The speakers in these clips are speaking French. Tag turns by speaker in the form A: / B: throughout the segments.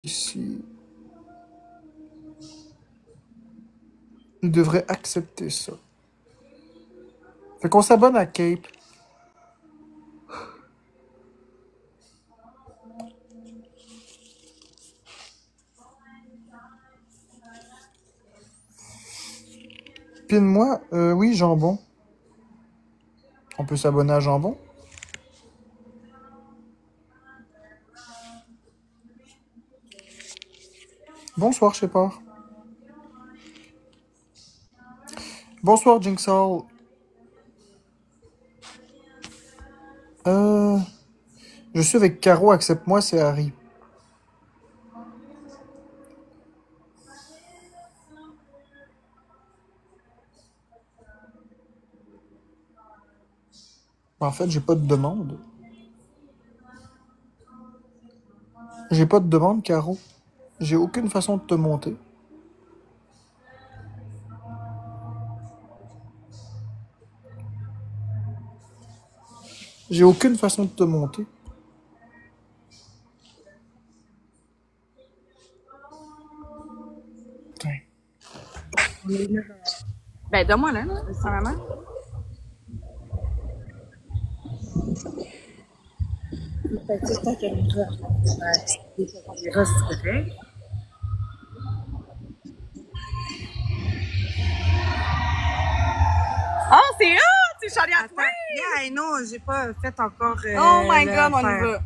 A: ici. Il devrait accepter ça. Fait qu'on s'abonne à Cape. Pine-moi. Oui, Jambon. On peut s'abonner à Jambon. Bonsoir, Shepard. Bonsoir, Jinxall. Je suis avec Caro, accepte-moi, c'est Harry. En fait, j'ai pas de demande. J'ai pas de demande, Caro. J'ai aucune façon de te monter. J'ai aucune façon de te monter. Putain.
B: Ben, donne-moi là, c'est maman. C'est ta caméra. Ah, c'est eux! C'est Shania Twain!
C: Yeah, non, j'ai pas fait encore.
B: Oh my god, on y va.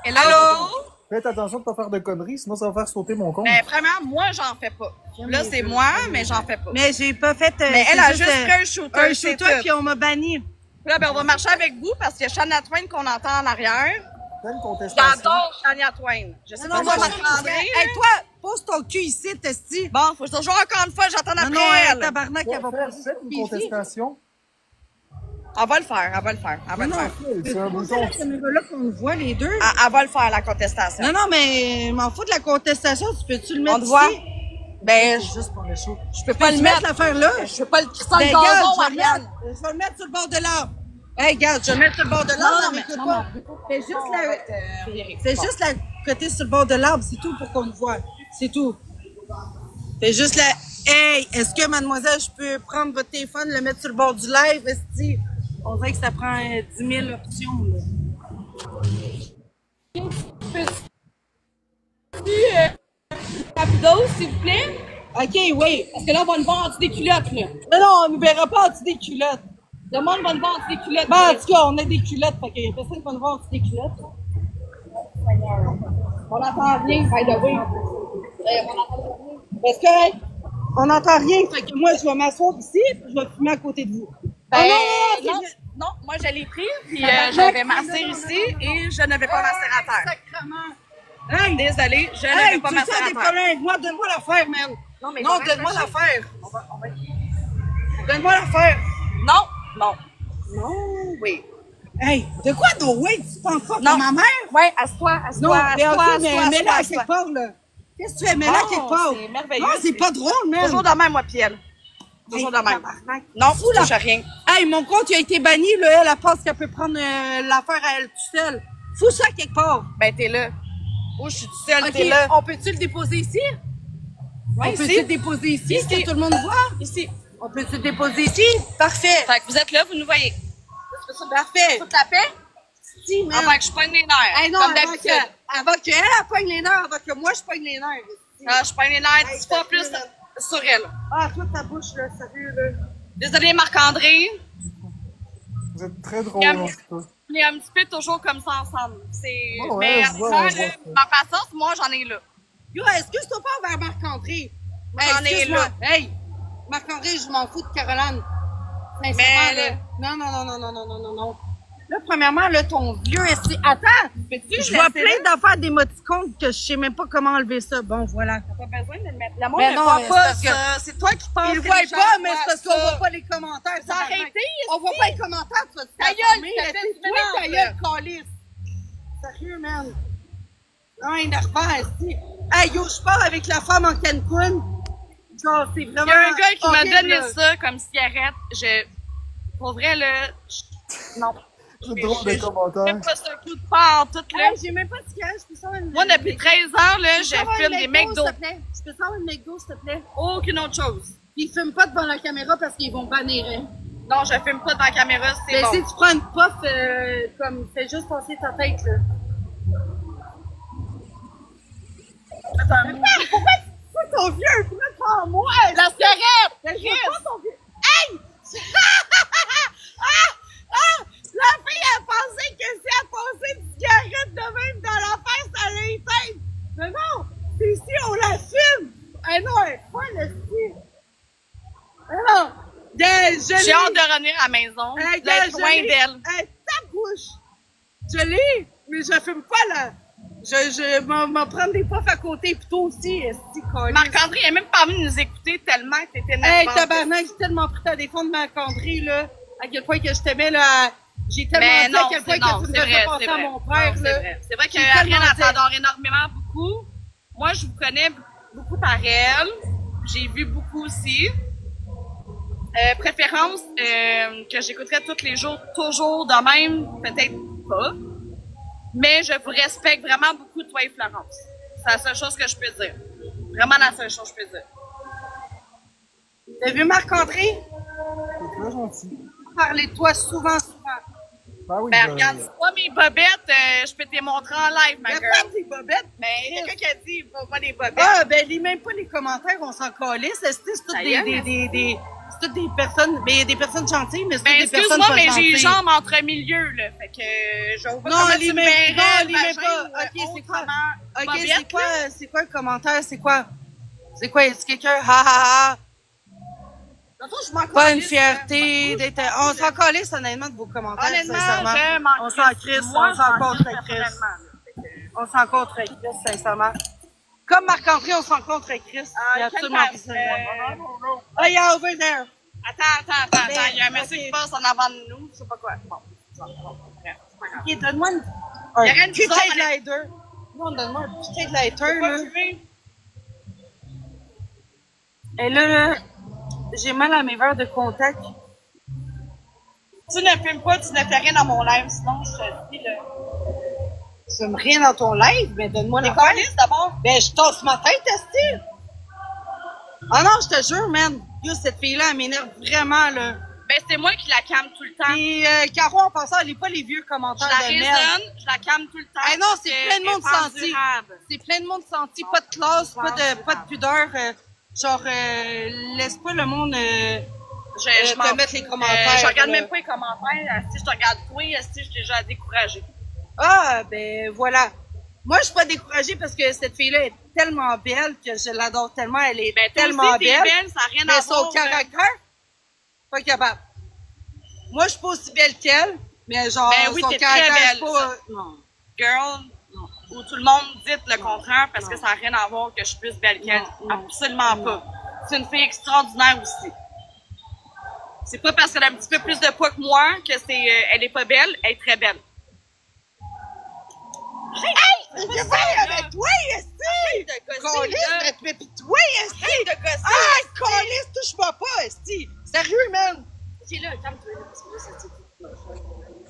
B: Hello?
A: Faites attention de pas faire de conneries, sinon ça va faire sauter mon compte.
B: Ben, vraiment, moi, j'en fais pas. Là, c'est moi, mais j'en fais pas.
C: Mais j'ai pas fait.
B: Mais elle a juste pris un shooter.
C: Un shooter, puis on m'a banni.
B: Là, ben, on va marcher avec vous parce qu'il y a Shania Twain qu'on entend en arrière.
A: Pleine contestation.
B: J'adore Shania Twain. Je sais pas
C: moi,
B: si Marc-André.
C: Hey, toi, pose ton cul ici, Testi.
B: Bon, faut que je te joue encore une fois, j'attends après
C: Non,
B: elle.
C: tabarnak, elle va pas.
A: Faites une contestation.
B: Elle va le faire, elle va le faire, elle va le faire.
A: C'est un bouton.
C: C'est là qu'on voit les deux.
B: Elle va le faire, la contestation.
C: Non, mais je m'en fous de la contestation. Tu peux-tu le mettre
B: On te voit?
C: ici?
B: Ben,
C: Juste pour le show.
B: je peux pas le
C: Tu
B: mettre.
C: mettre l'affaire là?
B: Je peux pas le cristal
C: Ben,
B: de gazon,
C: regarde,
B: Marianne.
C: je vais le mettre sur le bord de l'arbre. Hey, regarde, je vais le mettre sur le bord de l'arbre.
B: mais
C: écoute
B: non,
C: pas.
B: mais-
C: Fais juste la côté sur le bord de l'arbre, c'est tout pour qu'on le voit. C'est tout. Fais juste la. Hey, est-ce que mademoiselle, je peux prendre votre téléphone, le mettre sur le bord du live? Esti? On dirait que ça prend 10 000 options, là.
B: Rapido, s'il vous plaît.
C: OK, oui.
B: Parce que là, on va le voir en dessous des culottes, là.
C: Mais non, on ne verra pas en dessous des culottes.
B: Le monde va le voir en dessous des culottes.
C: Ben, en tout cas, on a des culottes, fait qu'il y a personne qui va nous voir en dessous des culottes.
B: On entend rien, by the way.
C: Parce que, on n'entend rien, fait que moi, je vais m'asseoir ici, puis je vais fumer à côté de vous.
B: Ben,
C: Oh
B: non, non, moi, je l'ai pris, puis je vais masser ici et je ne vais pas masser à terre.
C: Hey,
B: Désolée, je ne
C: hey,
B: vais pas
C: tu
B: masser
C: as
B: à
C: des
B: terre.
C: problèmes avec moi, donne-moi l'affaire, man.
B: Non, mais
C: Non, donne-moi l'affaire. Donne-moi l'affaire.
B: Non, non.
C: Non.
B: Oui.
C: Hey, de quoi, no way, tu penses pas
B: Non.
C: comme ma mère?
B: Ouais, assois,
C: Non,
B: assois,
C: mais ok,
B: assois,
C: mais
B: assois,
C: mets-la à
B: assois.
C: quelque part, là. Qu'est-ce que tu fais? Mets-la à
B: Bon,
C: quelque part.
B: c'est merveilleux.
C: Non, c'est pas drôle, man.
B: Toujours de même, moi, puis elle. Toujours de même.
C: tabarnak.
B: Non,
C: Fous
B: tu touches à rien.
C: Hey, mon compte, il a été banni, là. Elle pense qu'elle peut prendre l'affaire à elle toute seule. Fous ça à quelque part.
B: Ben, t'es là. Oh, je suis toute seule,
C: Ok,
B: t'es là.
C: on peut-tu le déposer ici?
B: Ouais,
C: On peut-tu
B: ici.
C: le déposer ici?
B: Ici.
C: Que tout le monde voit?
B: Ici.
C: On peut-tu le déposer ici? Parfait.
B: Fait que vous êtes là, vous nous voyez.
C: Parfait.
B: Toute la paix?
C: Si, man.
B: Avant que je pogne les nerfs.
C: Hey, non,
B: comme
C: avant
B: d'habitude.
C: avant qu'elle elle pogne les nerfs, avant que moi je pogne les nerfs.
B: Ah, je pogne les nerfs 10 fois plus
C: sérieux,
B: sur elle.
C: Ah, toi, ta bouche, là, sérieux, là.
B: Désolée, Marc-André.
A: Vous êtes très drôle,
B: Yam.
A: en tout cas.
B: On est un petit peu toujours comme ça ensemble. C'est...
A: Oh, ouais,
B: mais
A: je vois,
B: honnêtement,
A: je vois
B: là,
A: ça.
B: ma patience, moi, j'en ai là.
C: Yo, excuse-toi pas envers Marc-André.
B: J'en ai
C: excuse-moi.
B: là.
C: Hey, Marc-André, je m'en fous de Caroline. Sincèrement,
B: Mais
C: là.
B: là-
C: Non, non, non, non, non, non, non, non, non. Là, premièrement, là, ton vieux esti. Attends!
B: Peux-tu
C: Je vois
B: laisser
C: plein d'affaires d'émoticônes que je sais même pas comment enlever ça. Bon, voilà.
B: T'as pas besoin de le mettre. Le monde
C: Mais
B: ne
C: non,
B: voit
C: mais
B: pas
C: c'est
B: ça.
C: parce
B: C'est toi qui penses
C: Ils le
B: que
C: voient
B: les gens
C: pas, mais c'est
B: voient
C: parce qu'on
B: ça.
C: voit pas les commentaires.
B: T'as arrêté,
C: On voit pas les commentaires, tu vas te
B: Ta
C: faire
B: gueule,
C: fermer,
B: t'as
C: là.
B: fait
C: C'est
B: du
C: toi, ta
B: ménage,
C: gueule, calice. Sérieux, man. Non, énervant, esti. Hey, yo, je pars avec la femme en Cancun. Genre, c'est vraiment.
B: Il y a un gars qui m'a
C: horrible,
B: donné
C: là.
B: ça comme cigarette. Pour vrai, là. Non.
A: C'est drôle de commentaire.
B: Même pas ce coup de part en tout, là.
C: Hey, j'ai même pas de cigarette, je peux savoir une...
B: Moi, depuis 13 ans, là, je filme des McDo.
C: s'il te plaît. Je peux savoir une McDo, s'il te plaît?
B: Aucune autre chose.
C: Puis ils fument pas devant la caméra parce qu'ils vont bannir, hein.
B: Non, je filme pas dans la caméra, c'est
C: Mais
B: bon.
C: si tu prends une puff, comme, fais juste passer ta tête, là.
B: Attends,
C: Pourquoi tu fous ton vieux? Pourquoi tu prends moi?
B: la cigarette!
C: Mais je veux pas ton vieux.
B: Hey! La fille a pensé que si elle passait une cigarette de même dans la face, ça allait éteindre.
C: Mais non! C'est ici, on la filme! Ah non, elle est folle, ici! Ah non!
B: J'ai hâte de revenir à la maison, d'être loin d'elle.
C: Hey, ta bouche! Je l'ai, mais je fume pas, là! Je m'en prendre des puffs à côté, plutôt aussi,
B: Marc-André est même pas venu nous écouter tellement que t'étais
C: Hey,
B: nerveuse.
C: tabarnak, j'ai tellement pris ta défendre Marc-André, là, à quel point que je t'aimais, là. J'ai tellement dit à quel point que tu me devrais penser à mon père, là.
B: C'est vrai qu'Ariane, elle t'adore énormément beaucoup. Moi, je vous connais beaucoup par elle. J'ai vu beaucoup aussi. Préférence que j'écouterais tous les jours, toujours de même, peut-être pas. Mais je vous respecte vraiment beaucoup, toi et Florence. C'est la seule chose que je peux dire. Vraiment la seule chose que je peux dire.
C: T'as vu Marc-André?
A: C'est très gentil.
C: Parler de toi souvent.
A: Ben oui,
B: Ben, regarde, moi, mes bobettes, je peux te les montrer en live, ma girl.
C: Regarde tes bobettes.
B: Mais il y a quelqu'un qui a dit, il faut pas les bobettes.
C: Ah, ben, lis même pas les commentaires, on s'en calisse. C'est toutes c'est toutes des personnes, mais des personnes gentilles, mais c'est
B: Ben,
C: toutes des personnes
B: excuse-moi,
C: pas
B: mais
C: gentilles.
B: j'ai les jambes entre milieux, là. Fait que, je vais pas
C: Non,
B: comment
C: lis
B: tu
C: même
B: me
C: pas.
B: verrais,
C: Non, lis même
B: vagin,
C: pas. Ok, c'est quoi? Ok,
B: bobette,
C: c'est quoi le commentaire? C'est quoi? C'est quoi? Est-ce quelqu'un? Ha ha ha!
B: De toute façon, je m'en
C: Pas une
B: calisse,
C: fierté
B: hein.
C: d'être. On s'en calisse honnêtement de vos commentaires,
B: Honnêtement,
C: sincèrement.
B: je m'en
C: On s'en
B: crisse.
C: crisse,
B: Moi,
C: on s'en
B: je m'en
C: contre
B: crisse
C: Chris.
B: personnellement, là. Fait que-
C: On s'en contre Chris, sincèrement. Comme Marc-André, on s'en contre Chris. Il y a absolument
B: quelle
C: plus de
B: place,
C: Oh, yeah, over there!
B: Attends. Il y a un monsieur
C: Ok.
B: qui passe en avant de nous. Je sais pas quoi. Bon, bref, c'est pas grave.
C: Ok, donne-moi
B: Il y aurait
C: un
B: une
C: putain
B: bizarre,
C: de lighter. Non, donne-moi un putain de lighter,
B: Pas
C: là.
B: fumer.
C: Et là, j'ai mal à mes verres de contact.
B: Tu ne fumes pas, tu ne fais rien dans mon live, sinon je te dis, là.
C: Tu me rien dans ton live, mais donne-moi
B: Les
C: la
B: colis d'abord.
C: Ben, je tasse ma tête, esti! Ah non, je te jure, man. Yo, cette fille-là, elle m'énerve vraiment, là.
B: Ben, c'est moi qui la calme tout le temps.
C: Puis, Caro, en passant, elle lit pas les vieux
B: Je
C: commentaires
B: la
C: de merde.
B: raisonne, je la calme tout le temps.
C: Eh non, c'est plein de monde
B: parce
C: senti.
B: qu'elle est endurable.
C: C'est plein de monde senti, pas de classe, pas de pudeur. Laisse pas le monde
B: Je
C: te mettre les commentaires.
B: je regarde
C: là.
B: même pas les commentaires. Si je te regarde toi, si je suis déjà découragée.
C: Ah, ben voilà. Moi, je suis pas découragée parce que cette fille-là est tellement belle que je l'adore tellement. Elle est
B: Ben, toi
C: tellement
B: aussi, t'es
C: belle.
B: belle, ça n'a rien à
C: Mais
B: voir.
C: son caractère, pas capable. Moi, je suis pas aussi belle qu'elle, mais genre,
B: Ben oui,
C: son
B: t'es
C: caractère,
B: très
C: je suis
B: belle,
C: pas...
B: ça. Girl, où tout le monde dit le contraire parce que ça n'a rien à voir que je suis plus belle qu'elle.
C: Non.
B: Absolument pas. C'est une fille extraordinaire aussi. C'est pas parce qu'elle a un petit peu plus de poids que moi que elle est pas belle, elle est très belle.
C: Hey! Que faire avec toi, esti? Calisse, mais pis toi, esti? Ah, calisse, touche-moi pas, esti! Sérieux, man!
B: C'est là, calme-toi, là, parce que là, c'est tout.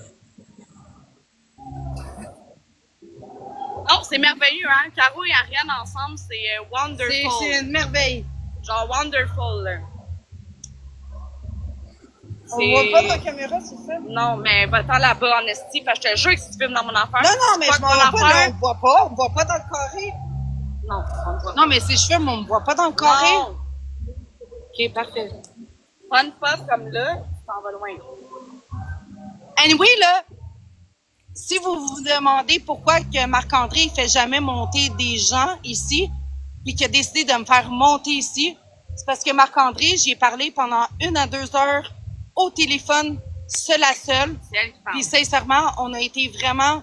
B: Non, c'est merveilleux, hein. Caro et Ariane ensemble, c'est wonderful.
C: C'est une merveille.
B: Genre wonderful, là.
C: On voit pas dans la caméra, c'est ça?
B: Non, mais va-t'en là-bas en esti, parce que je te jure que si tu filmes dans mon affaire.
C: Non, mais
B: c'est
C: je m'en
B: mon
C: vais pas, là,
B: affaire.
C: on me voit pas dans le carré.
B: Non, on me voit.
C: Non, mais ses cheveux, mais on me voit pas dans le carré.
B: Non.
C: Ok, parfait.
B: Pas une puff comme là, tu t'en vas loin.
C: Anyway, là, si vous vous demandez pourquoi que Marc-André fait jamais monter des gens ici, puis qu'il a décidé de me faire monter ici, c'est parce que Marc-André, j'y ai parlé pendant 1 à 2 heures au téléphone, seul à seul.
B: C'est elle qui parle.
C: Puis sincèrement, on a été vraiment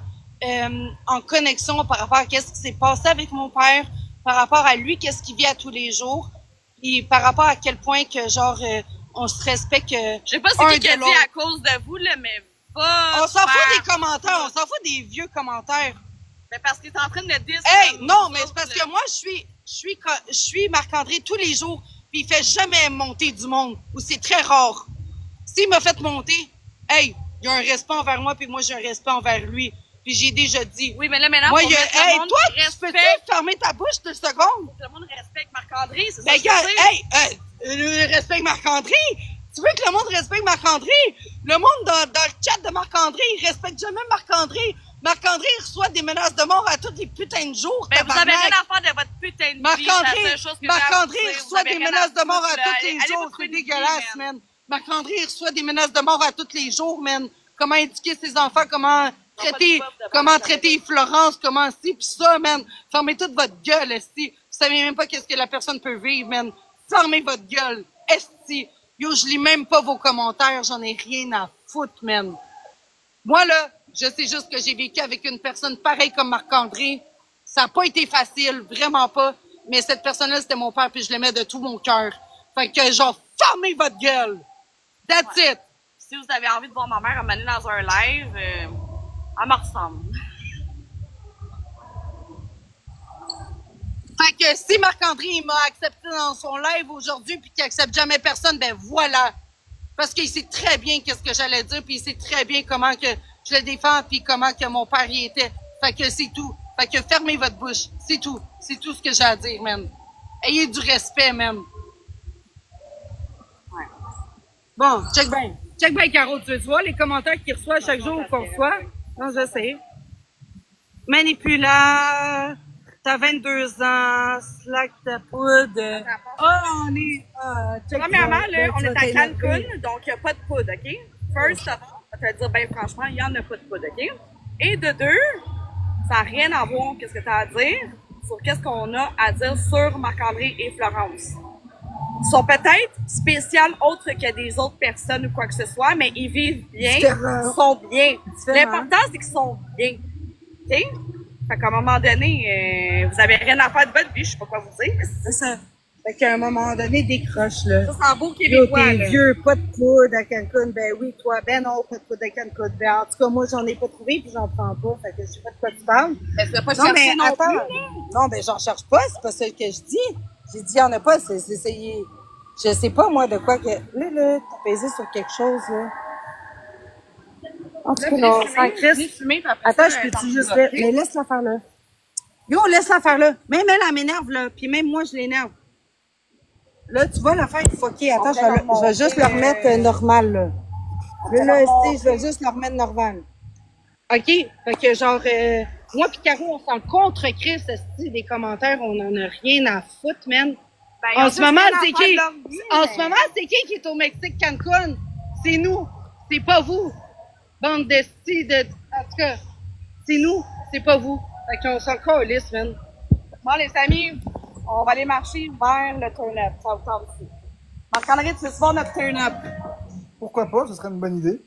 C: en connexion par rapport à qu'est-ce qui s'est passé avec mon père, par rapport à lui, qu'est-ce qu'il vit à tous les jours, et par rapport à quel point que genre on se respecte.
B: Je sais pas
C: un
B: c'est qui
C: de
B: a dit
C: l'autre.
B: à cause de vous, là, mais va.
C: On s'en fout
B: faire
C: des commentaires,
B: ça.
C: on s'en fout des vieux commentaires.
B: Mais parce qu'il est en train de le dire.
C: Hey, non, mais c'est parce que moi, je suis Marc-André tous les jours, puis il fait jamais monter du monde, ou c'est très rare. S'il m'a fait monter, hey, Il a un respect envers moi, puis moi, j'ai un respect envers lui. Puis j'ai déjà dit.
B: Oui, mais là, maintenant,
C: moi,
B: pour mettre
C: hey,
B: le monde
C: toi,
B: qui
C: tu peux-tu
B: respecte...
C: fermer ta bouche 2 secondes?
B: Le monde respecte Marc-André, c'est ça
C: Ben,
B: que je veux dire.
C: hey, respecte Marc-André. Tu veux que le monde respecte Marc-André? Le monde dans le chat de Marc-André, il respecte jamais Marc-André. Marc-André reçoit des menaces de mort à tous les putains de jours.
B: Ben, vous avez rien à faire de votre putain de vie.
C: Marc-André reçoit des menaces de mort à tous les jours. C'est dégueulasse, man. Marc-André reçoit des menaces de mort à tous les jours, man. Comment éduquer ses enfants, comment traiter Florence, comment ci pis ça, man. Fermez toute votre gueule, esti. Vous savez même pas qu'est-ce que la personne peut vivre, man. Fermez votre gueule, esti. Yo, je lis même pas vos commentaires, j'en ai rien à foutre, man. Moi, là, je sais juste que j'ai vécu avec une personne pareille comme Marc-André. Ça n'a pas été facile, vraiment pas. Mais cette personne-là, c'était mon père, puis je l'aimais de tout mon cœur. Fait que, genre, fermez votre gueule. That's it.
B: Si vous avez envie de voir ma mère m'amener dans un live, elle me ressemble.
C: Fait que si Marc-André m'a accepté dans son live aujourd'hui puis qu'il accepte jamais personne, ben voilà. Parce qu'il sait très bien qu'est-ce que j'allais dire puis il sait très bien comment que je le défends puis comment que mon père y était. Fait que c'est tout. Fait que fermez votre bouche. C'est tout. C'est tout ce que j'ai à dire, man. Ayez du respect, man. Ouais. Bon, check bien. Check bien, Caro. Tu vois les commentaires qu'il reçoit chaque jour qu'on reçoit? Non, je sais. Manipulant. T'as 22 ans, slack ta poudre.
B: On est... Premièrement, là, on est à Cancun, donc il n'y a pas de poudre, OK? First of all, je vais te dire, ben franchement, il n'y en a pas de poudre, OK? Et de deux, ça n'a rien à voir qu'est-ce que tu as à dire sur qu'est-ce qu'on a à dire sur Marc-André et Florence. Ils sont peut-être spéciaux autres que des autres personnes ou quoi que ce soit, mais ils vivent bien, ils sont bien. L'important, c'est qu'ils sont bien, OK? Fait qu'à un moment donné, vous avez rien à faire de votre vie, je sais pas quoi vous dire.
C: C'est ça. Fait qu'à un moment donné, décroche, là.
B: Ça, c'est un beau Québécois,
C: t'es vieux, pas de poudre à Cancun. Ben oui, toi, ben non, pas de poudre à Cancun. Ben, en tout cas, moi, j'en ai pas trouvé puis j'en prends pas. Fait que je sais pas de quoi tu parles.
B: Ben, tu vas pas
C: non, mais
B: chercher non
C: attends.
B: plus,
C: non, ben, j'en cherche pas, c'est pas ça que je dis. J'ai dit, il y en a pas, je sais pas, moi, de quoi que, là, t'as pesé sur quelque chose, là. En tout cas, non, sans Christ. Attends, je peux-tu juste faire, mais laisse l'affaire là. Yo, laisse l'affaire là. Même elle m'énerve, là. Puis même moi, je l'énerve. Là, tu vois l'affaire est fuckée. Attends, je vais juste le remettre normal, là. Là, je vais juste le remettre normal. OK? Fait que genre, moi pis Caro, on s'en contre-Chris, des commentaires, on en a rien à foutre, man. Ben, en ce moment, c'est qui? En ce moment, c'est qui est au Mexique, Cancun? C'est nous. C'est pas vous. Bande d'esti de... En tout cas, c'est nous. C'est pas vous. Fait qu'on s'en calisse, man.
B: Bon, les amis, on va aller marcher vers le turn-up. Ça vous tente aussi. Marc-André, tu veux voir notre turn-up?
A: Pourquoi pas? Ce serait une bonne idée.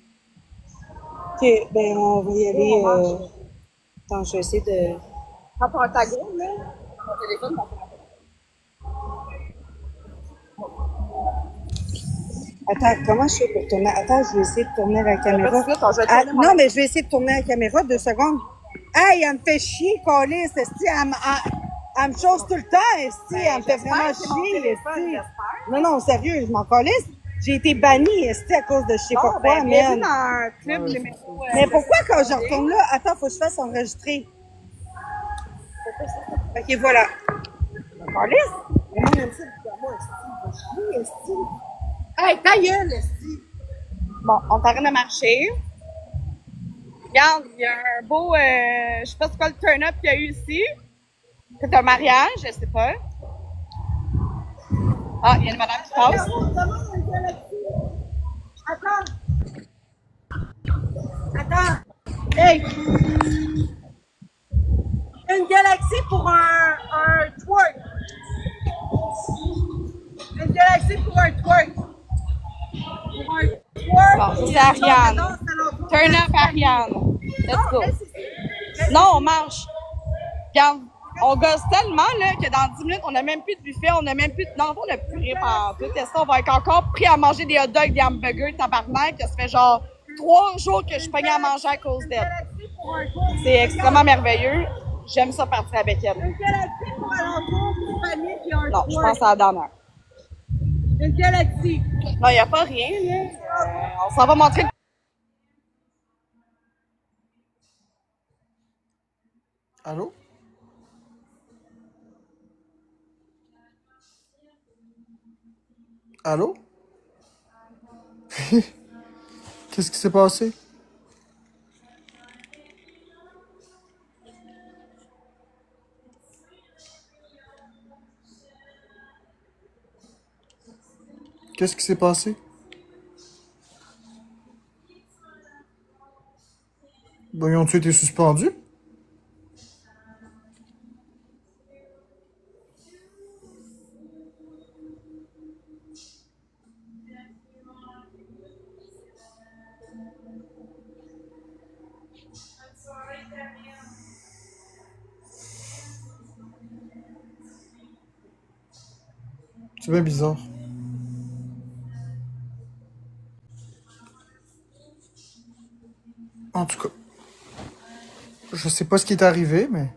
C: OK, ben on va y aller. Attends, je vais essayer de...
B: Prends ton tagon, là. Ton téléphone,
C: Attends, comment je fais pour tourner? Attends, je vais essayer de tourner la caméra. Non, mais je vais essayer de tourner la caméra 2 secondes. Hey, elle me fait chier, Calice, esti, elle me chose tout le temps, esti, elle me fait vraiment chier, esti. Non, sérieux, je m'en calisse. J'ai été bannie, esti, à cause de je sais pas quoi, man. Mais pourquoi quand je retourne là, attends, faut que je fasse enregistrer. Ok, voilà. Calice? Moi, j'aime ça, moi, esti, esti. Hey, ta gueule, esti.
B: Bon, on est en train de marcher. Regarde, il y a un beau, je sais pas c'est quoi le turn-up qu'il y a eu ici. C'est un mariage, je sais pas. Ah, il y a une madame qui passe.
C: Attends. Hey! Une galaxie pour un twerk. Une galaxie pour un twerk.
B: Bon, ça c'est Ariane. Turn up Ariane. Let's go. Non, on marche. Regarde, on gosse tellement là, que dans 10 minutes, on n'a même plus de buffet, on n'a même plus de... Non, on n'a plus rien pendant tout. Et ça, on va être encore pris à manger des hot dogs, des hamburgers, tabarnak. Ça fait genre 3 jours que je suis pognée à manger à cause d'elle. C'est extrêmement merveilleux. J'aime ça partir avec elle. Non, je pense à la dernière.
C: Une galaxie.
B: Non, il n'y a pas rien, là. On s'en va montrer.
A: Allô? Allô? Qu'est-ce qui s'est passé? Qu'est-ce qui s'est passé? Ben, ils ont-tu été suspendus? C'est bien bizarre. En tout cas, je sais pas ce qui est arrivé, mais...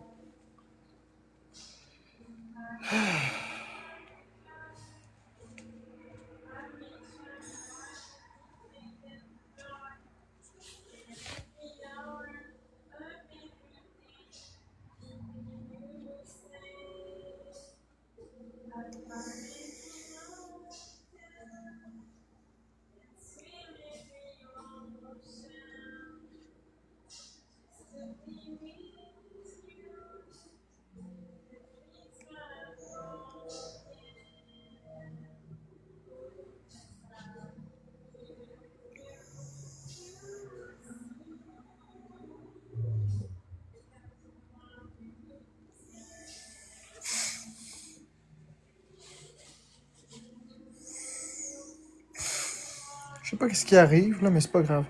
A: Je sais pas qu'est-ce qui arrive, là, mais c'est pas grave.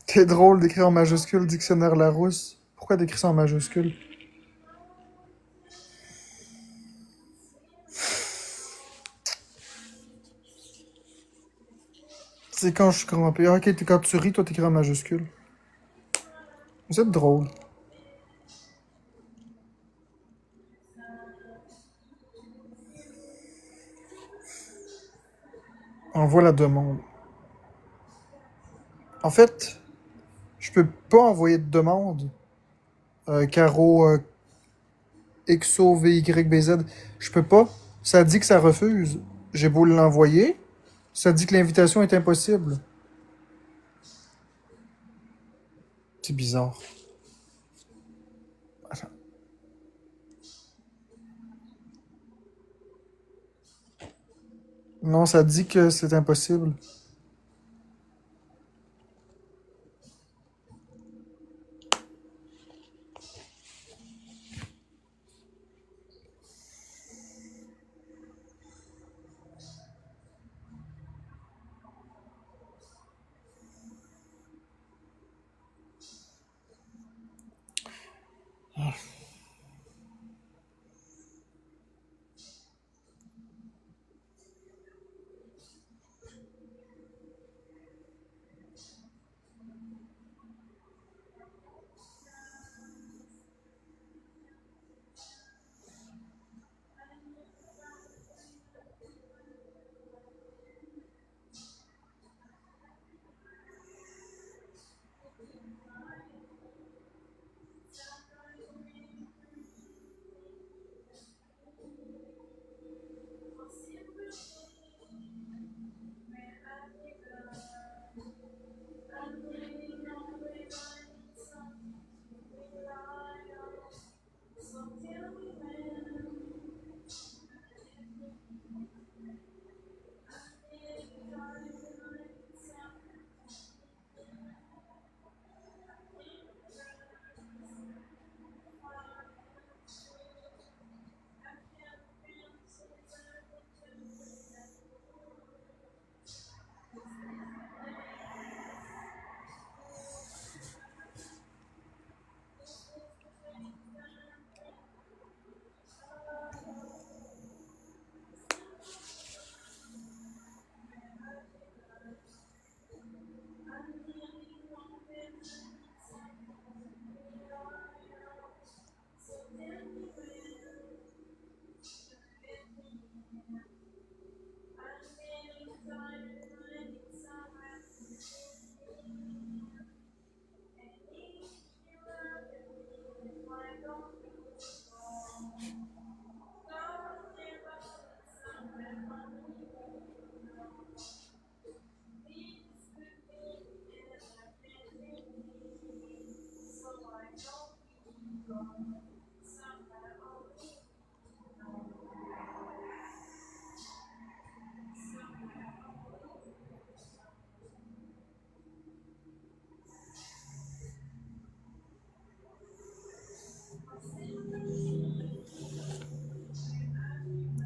A: C'est drôle d'écrire en majuscule dictionnaire Larousse. Pourquoi d'écrire ça en majuscule? C'est quand je suis corrompu. Ah, ok, quand tu ris, toi, t'écris en majuscule. Vous êtes drôle. Envoie la demande. En fait, je peux pas envoyer de demande. Caro XO VYBZ. Je peux pas. Ça dit que ça refuse. J'ai beau l'envoyer. Ça dit que l'invitation est impossible. C'est bizarre. Attends. Non, ça dit que c'est impossible.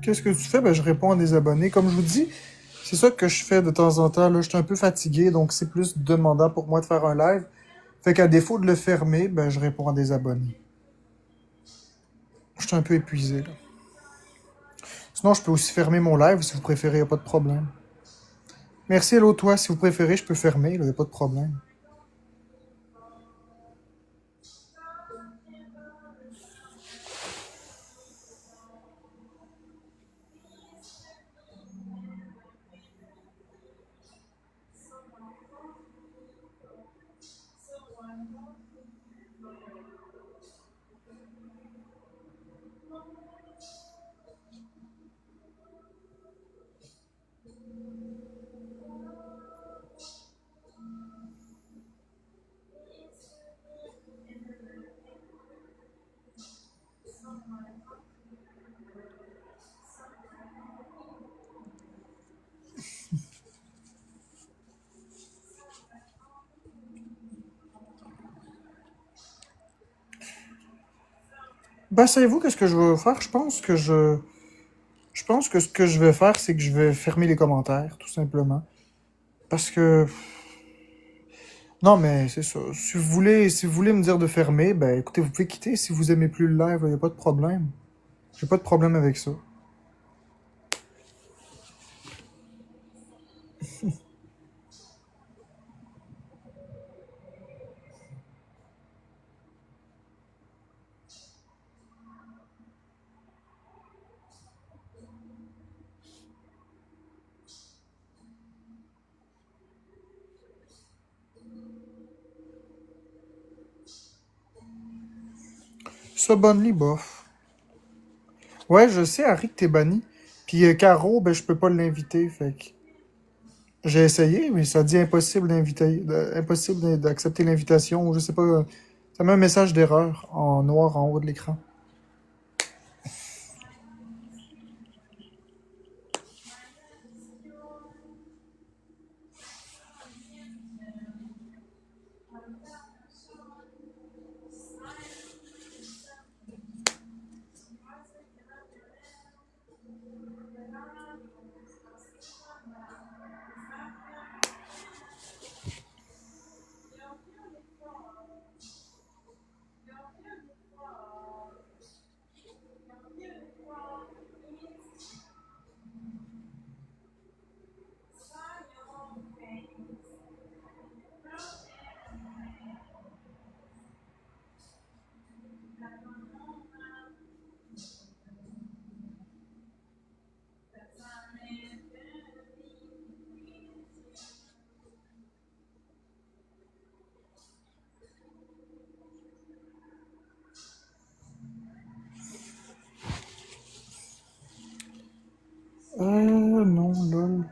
A: Qu'est-ce que tu fais? Ben, je réponds à des abonnés. Comme je vous dis, c'est ça que je fais de temps en temps. Là, je suis un peu fatigué, donc c'est plus demandant pour moi de faire un live. Fait qu'à défaut de le fermer, ben, je réponds à des abonnés. Je suis un peu épuisé, là. Sinon, je peux aussi fermer mon live si vous préférez, y a pas de problème. Merci, hello, toi. Si vous préférez, je peux fermer, il n'y a pas de problème. Ben, savez-vous qu'est-ce que je vais faire? Je pense que ce que je vais faire, c'est que je vais fermer les commentaires, tout simplement. Parce que... Non, mais c'est ça. Si vous voulez me dire de fermer, ben, écoutez, vous pouvez quitter. Si vous aimez plus le live, il n'y a pas de problème. J'ai pas de problème avec ça. Ça, Bonly, bof. Ouais, je sais, Harry, que t'es banni. Puis Caro, ben, je peux pas l'inviter, fait que... J'ai essayé, mais ça dit impossible impossible d'accepter l'invitation, ou je sais pas. Ça met un message d'erreur en noir en haut de l'écran. Non, lol.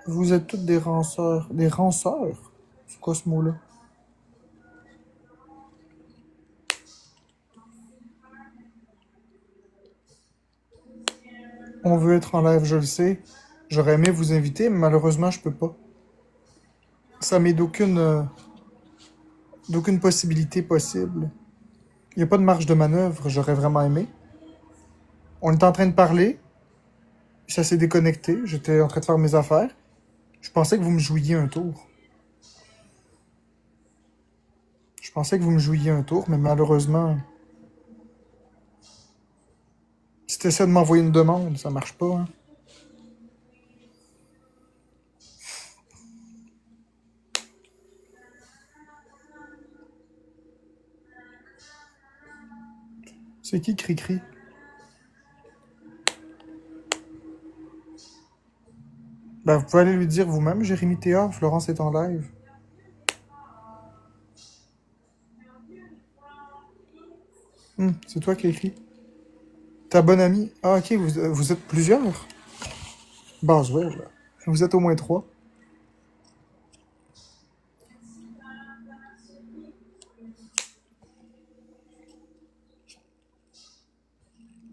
A: Vous êtes toutes des ranceurs. Des ranceurs? C'est quoi ce mot-là? On veut être en live, je le sais. J'aurais aimé vous inviter, mais malheureusement, je peux pas. Ça m'est d'aucune possibilité possible. Il n'y a pas de marge de manœuvre, j'aurais vraiment aimé. On est en train de parler, ça s'est déconnecté, j'étais en train de faire mes affaires. Je pensais que vous me jouiez un tour. Je pensais que vous me jouiez un tour, mais malheureusement... Si tu essaies de m'envoyer une demande, ça marche pas, hein. C'est qui Cricri? Ben, vous pouvez aller lui dire vous-même, Jérémy Théa, Florence est en live. C'est toi qui as écrit. Ta bonne amie. Ah, ok, vous êtes plusieurs. Boswell. Vous êtes au moins 3.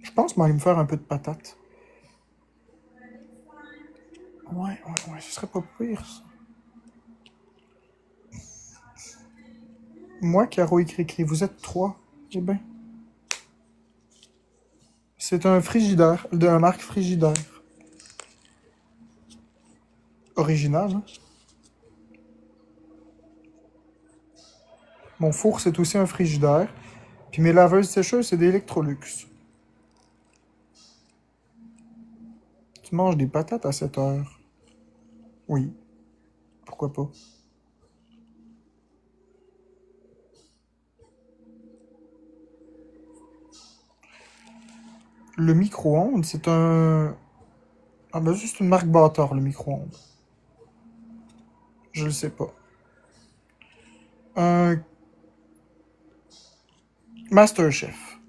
A: Je pense que je vais me faire un peu de patate. Ouais, ce serait pas pire, ça. Moi, Caro écrit, vous êtes 3. J'ai bien. C'est un frigidaire, de la marque Frigidaire. Original, hein? Mon four, c'est aussi un frigidaire. Puis mes laveuses sécheuses, c'est des Electrolux. Tu manges des patates à 7 heures. Oui. Pourquoi pas? Le micro-ondes, c'est un... Ah ben juste une marque bâtard, le micro-ondes. Je le sais pas. Un... Masterchef.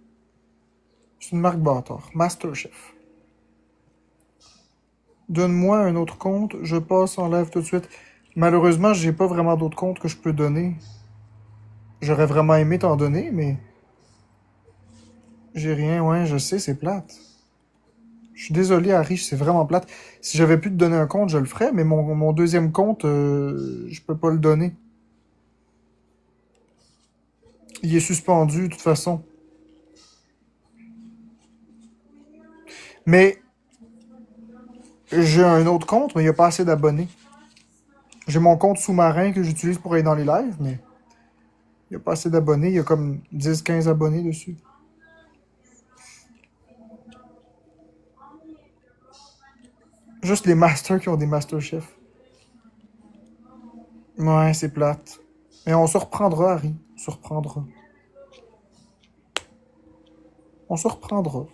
A: C'est une marque bâtard. Masterchef. Donne-moi un autre compte, je passe en live tout de suite. Malheureusement, j'ai pas vraiment d'autres comptes que je peux donner. J'aurais vraiment aimé t'en donner, mais... J'ai rien, ouais, je sais, c'est plate. Je suis désolé, Harry, c'est vraiment plate. Si j'avais pu te donner un compte, je le ferais, mais mon deuxième compte, je peux pas le donner. Il est suspendu, de toute façon. Mais j'ai un autre compte, mais il n'y a pas assez d'abonnés. J'ai mon compte sous-marin que j'utilise pour aller dans les lives, mais il n'y a pas assez d'abonnés. Il y a comme 10-15 abonnés dessus. Juste les masters qui ont des masterchefs. Ouais, c'est plate. Mais on se reprendra, Harry. On se reprendra. On se reprendra.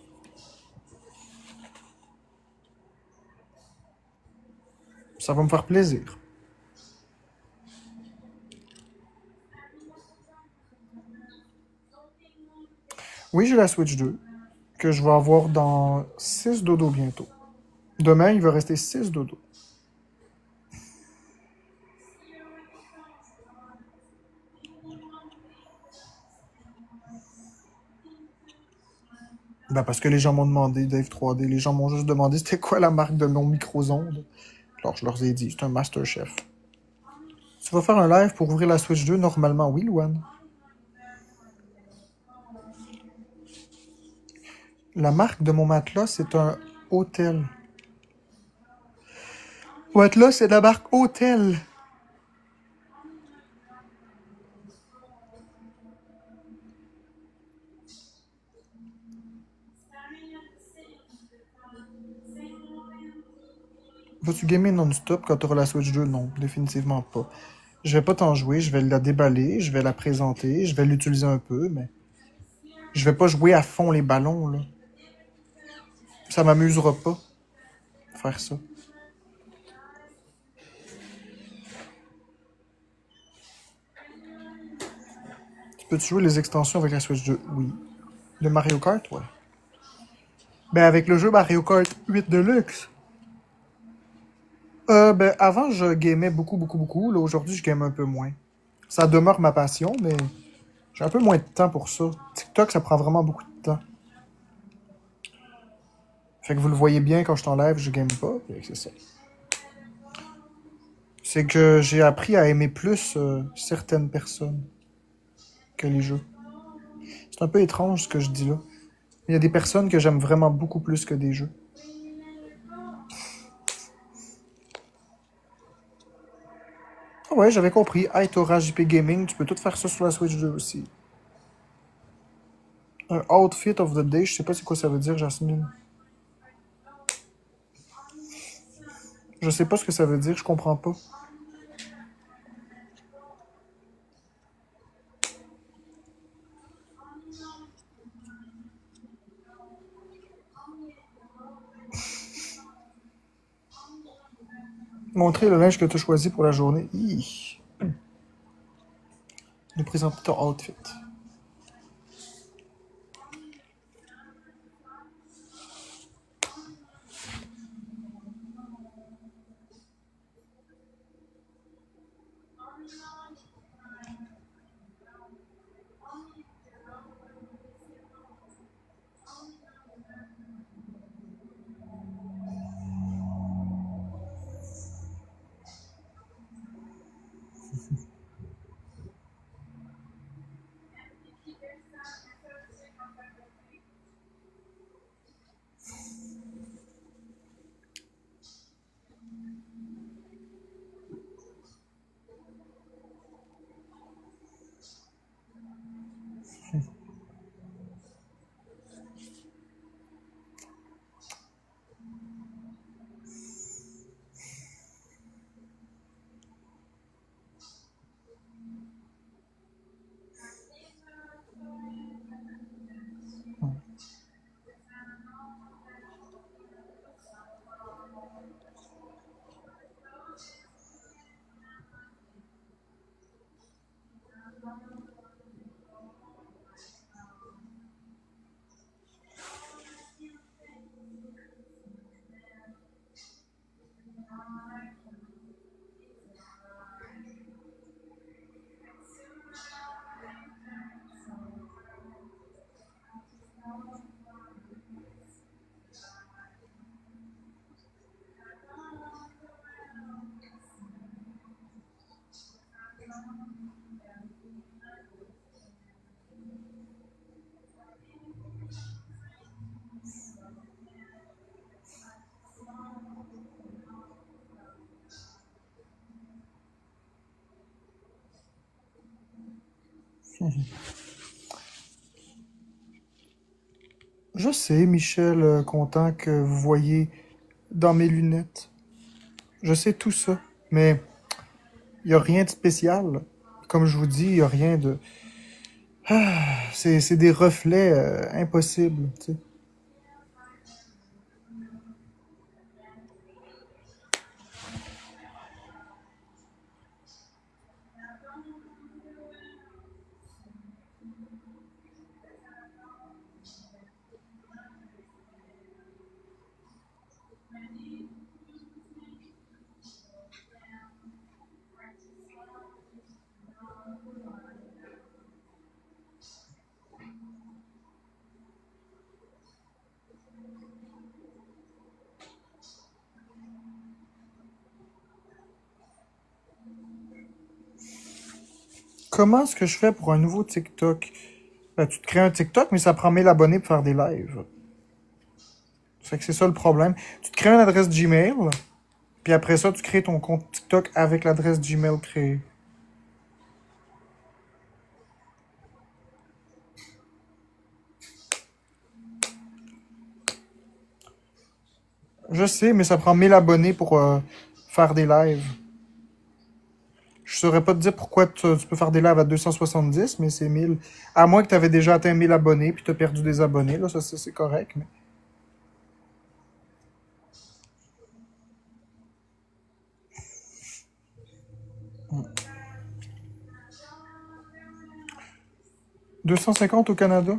A: Ça va me faire plaisir. Oui, j'ai la Switch 2, que je vais avoir dans 6 dodo bientôt. Demain, il va rester 6 dodo. Ben parce que les gens m'ont demandé, Dave 3D, les gens m'ont juste demandé c'était quoi la marque de mon micro-ondes. Alors je leur ai dit, c'est un Masterchef. Tu vas faire un live pour ouvrir la Switch 2 normalement, oui, Louane? La marque de mon matelas, c'est un Hôtel. Matelas, c'est la marque Hôtel. Vas-tu gamer non-stop quand tu auras la Switch 2? Non, définitivement pas. Je vais pas t'en jouer, je vais la déballer, je vais la présenter, je vais l'utiliser un peu, mais je vais pas jouer à fond les ballons, là. Ça m'amusera pas, faire ça. Tu peux-tu jouer les extensions avec la Switch 2? Oui. De Mario Kart, ouais. Ben, avec le jeu Mario Kart 8 Deluxe. Ben, avant, je gamais beaucoup. Là, aujourd'hui, je game un peu moins. Ça demeure ma passion, mais j'ai un peu moins de temps pour ça. TikTok, ça prend vraiment beaucoup de temps. Fait que vous le voyez bien, quand je t'enlève, je game pas, et c'est ça. C'est que j'ai appris à aimer plus certaines personnes que les jeux. C'est un peu étrange ce que je dis là. Il y a des personnes que j'aime vraiment beaucoup plus que des jeux. Ah ouais, j'avais compris. Hey, Tora JP Gaming, tu peux tout faire ça sur la Switch 2 aussi. Un outfit of the day, je sais pas c'est quoi ça veut dire, Jasmine. Je sais pas ce que ça veut dire, je comprends pas. montrer le linge que tu as choisi pour la journée. Hi. Nous présenter ton outfit. Je sais, Michel, content que vous voyez dans mes lunettes. Je sais tout ça, mais il n'y a rien de spécial. Comme je vous dis, il n'y a rien de... C'est des reflets impossibles, tu sais. Comment est-ce que je fais pour un nouveau TikTok? Ben, tu te crées un TikTok, mais ça prend 1000 abonnés pour faire des lives. Fait que c'est ça le problème. Tu te crées une adresse Gmail, puis après ça, tu crées ton compte TikTok avec l'adresse Gmail créée. Je sais, mais ça prend 1000 abonnés pour faire des lives. Je saurais pas te dire pourquoi tu peux faire des lives à 270, mais c'est 1000. À moins que tu avais déjà atteint 1000 abonnés, puis tu as perdu des abonnés. Là, ça c'est correct. Mais... 250 au Canada?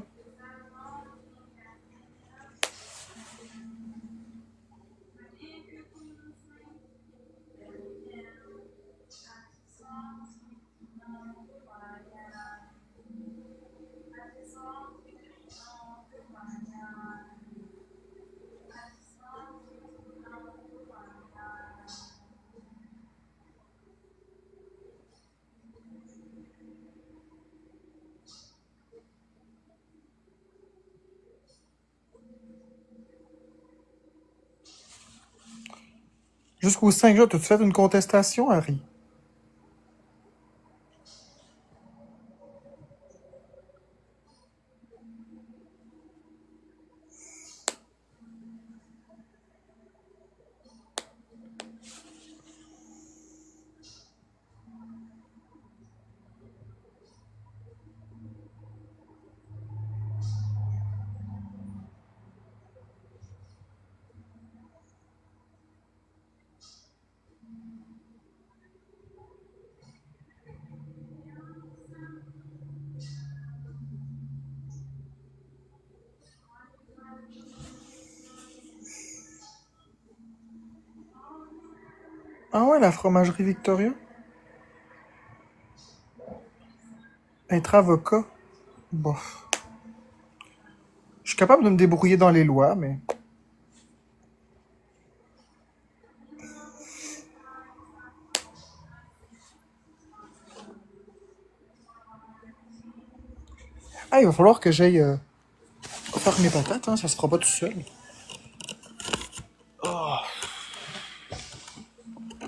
A: Jusqu'au 5 juin, as-tu fait une contestation, Harry? Ah ouais, la fromagerie Victoria. Être avocat. Bof. Je suis capable de me débrouiller dans les lois, mais... Ah, il va falloir que j'aille faire mes patates, hein. Ça se fera pas tout seul. Oh.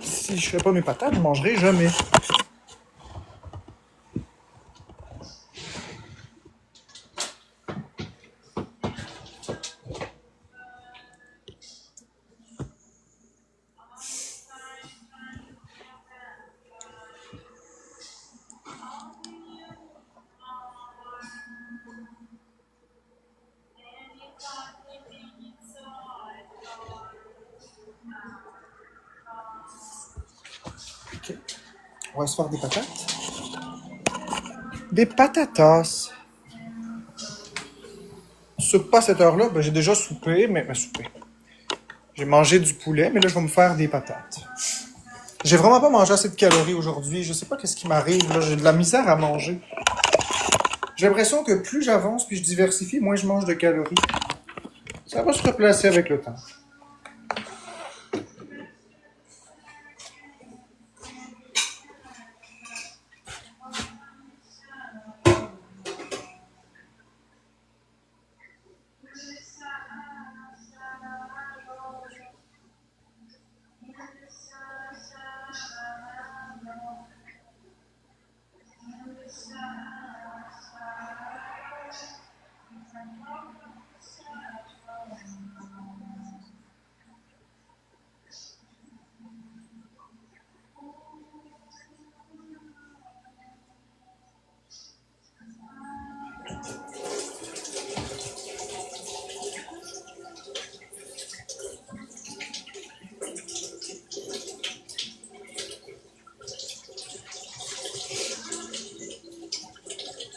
A: Si je fais pas mes patates, je mangerai jamais. Ok. On va se faire des patates. Des patatas. Soupe pas à cette heure-là, ben, j'ai déjà soupé, mais soupé. J'ai mangé du poulet, mais là, je vais me faire des patates. J'ai vraiment pas mangé assez de calories aujourd'hui. Je sais pas qu'est-ce qui m'arrive, là. J'ai de la misère à manger. J'ai l'impression que plus j'avance puis je diversifie, moins je mange de calories. Ça va se replacer avec le temps.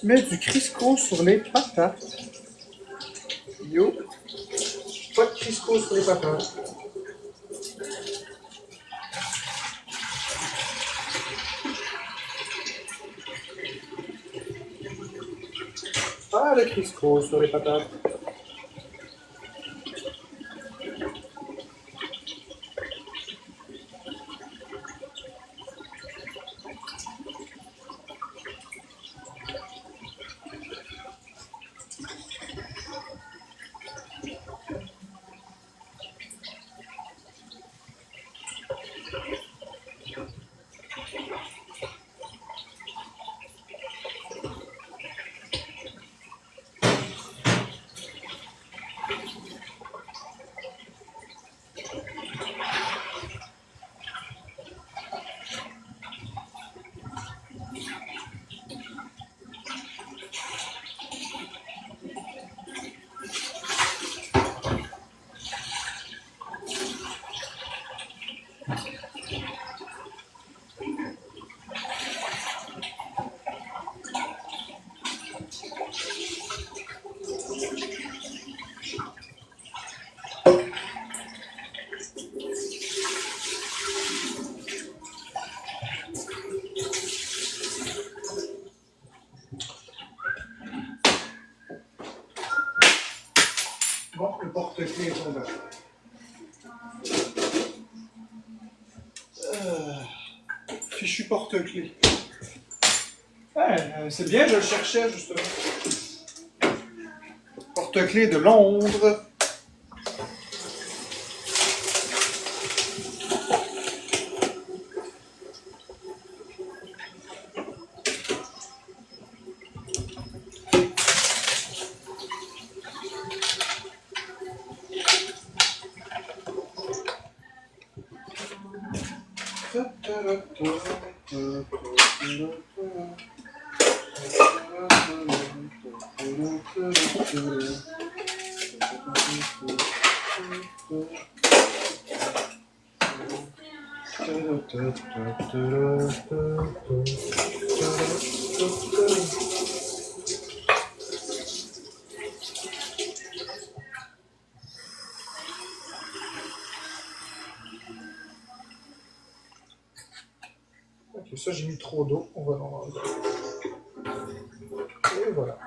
A: Mets du Crisco sur les patates. Yo. Pas de Crisco sur les patates. Pas de Crisco sur les patates. Bon, le porte-clés est tombé. Fichu porte-clés. Ouais, c'est bien, je le cherchais justement. Porte-clés de Londres. Ok, ça j'ai mis trop d'eau, on va en enlever. Et voilà.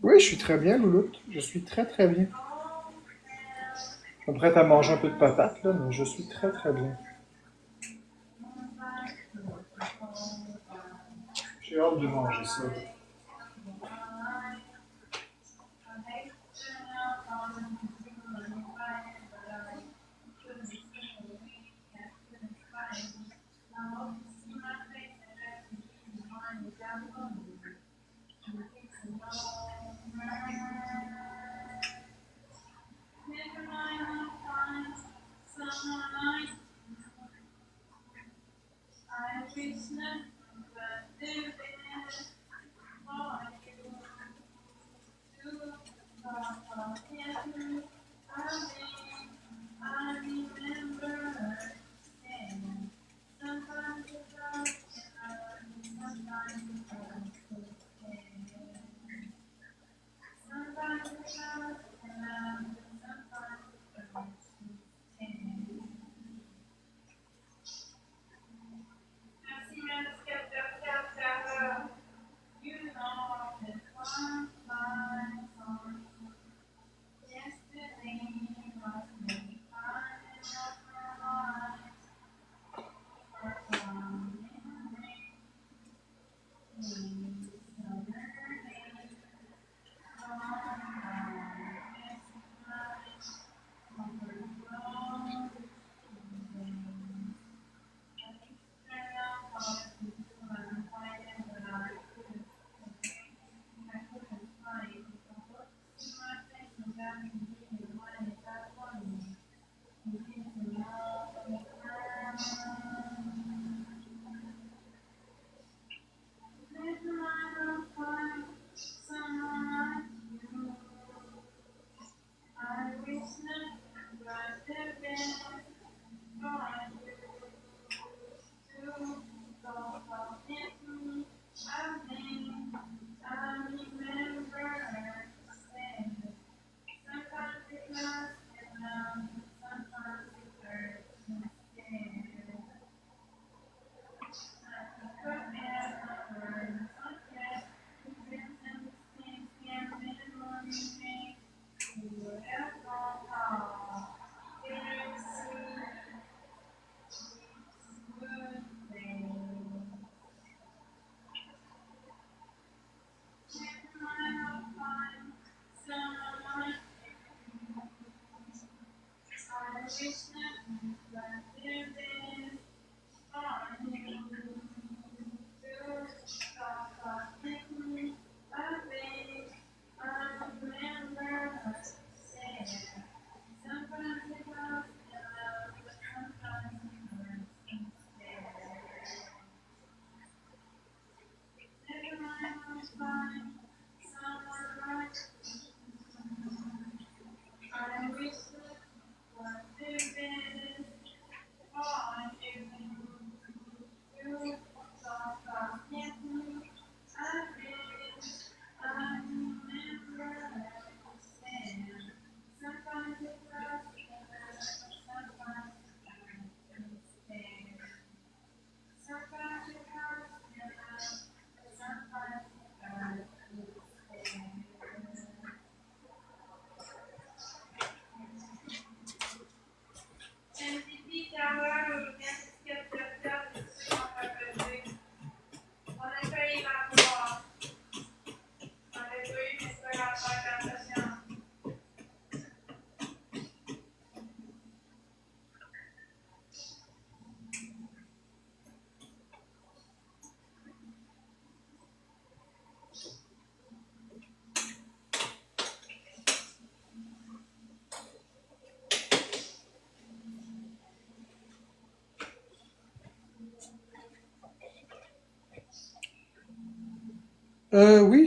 A: Oui, je suis très bien, Louloute. Je suis très très bien. Je suis prête à manger un peu de patates, là, mais je suis très très bien. J'ai hâte de manger ça.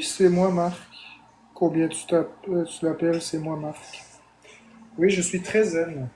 A: Oui, c'est moi, Marc. Combien tu l'appelles? C'est moi, Marc. Oui, je suis très zen.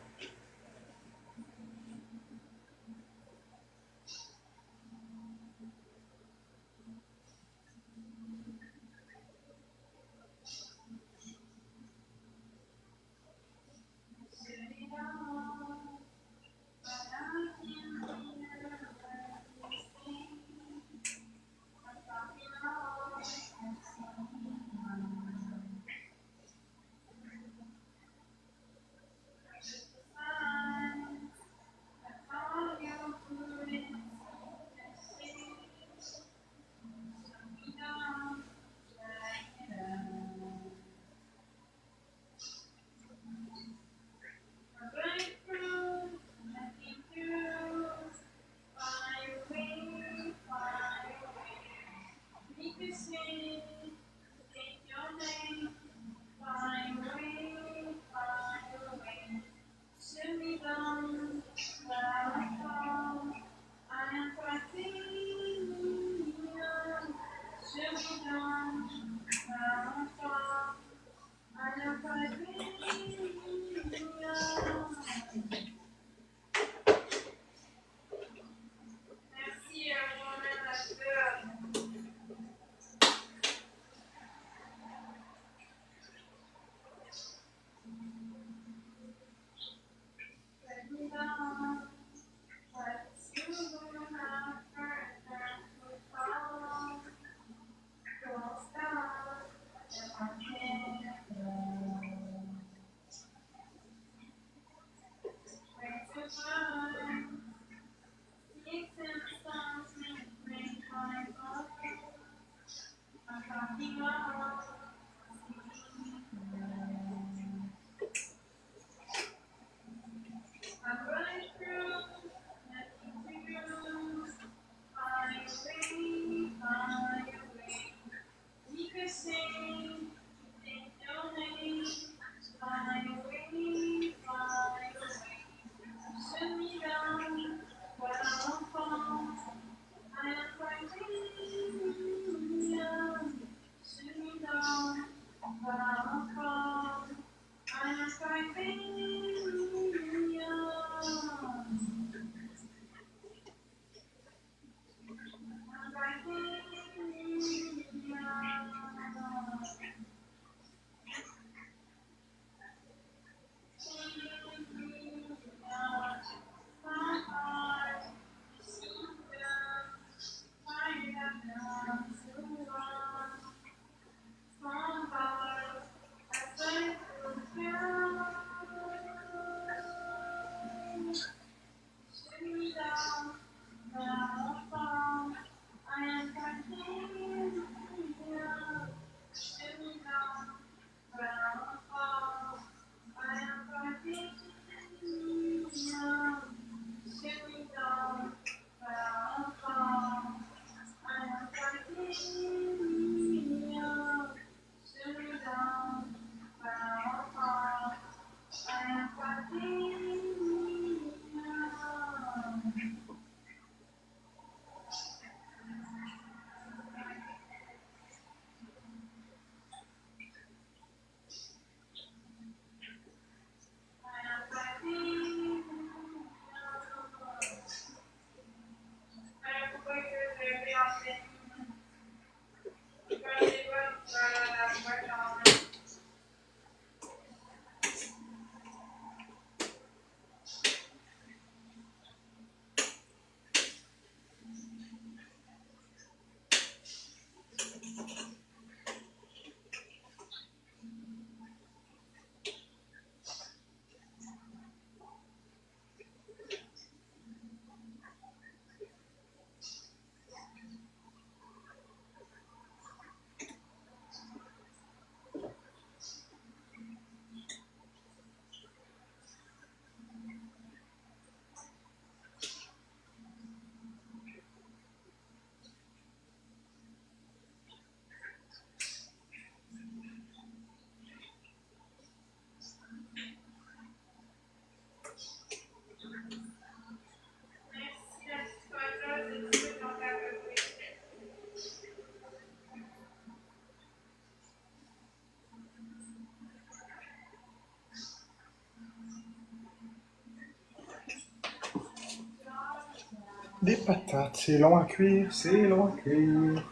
A: Des patates, c'est long à cuire, c'est long à cuire.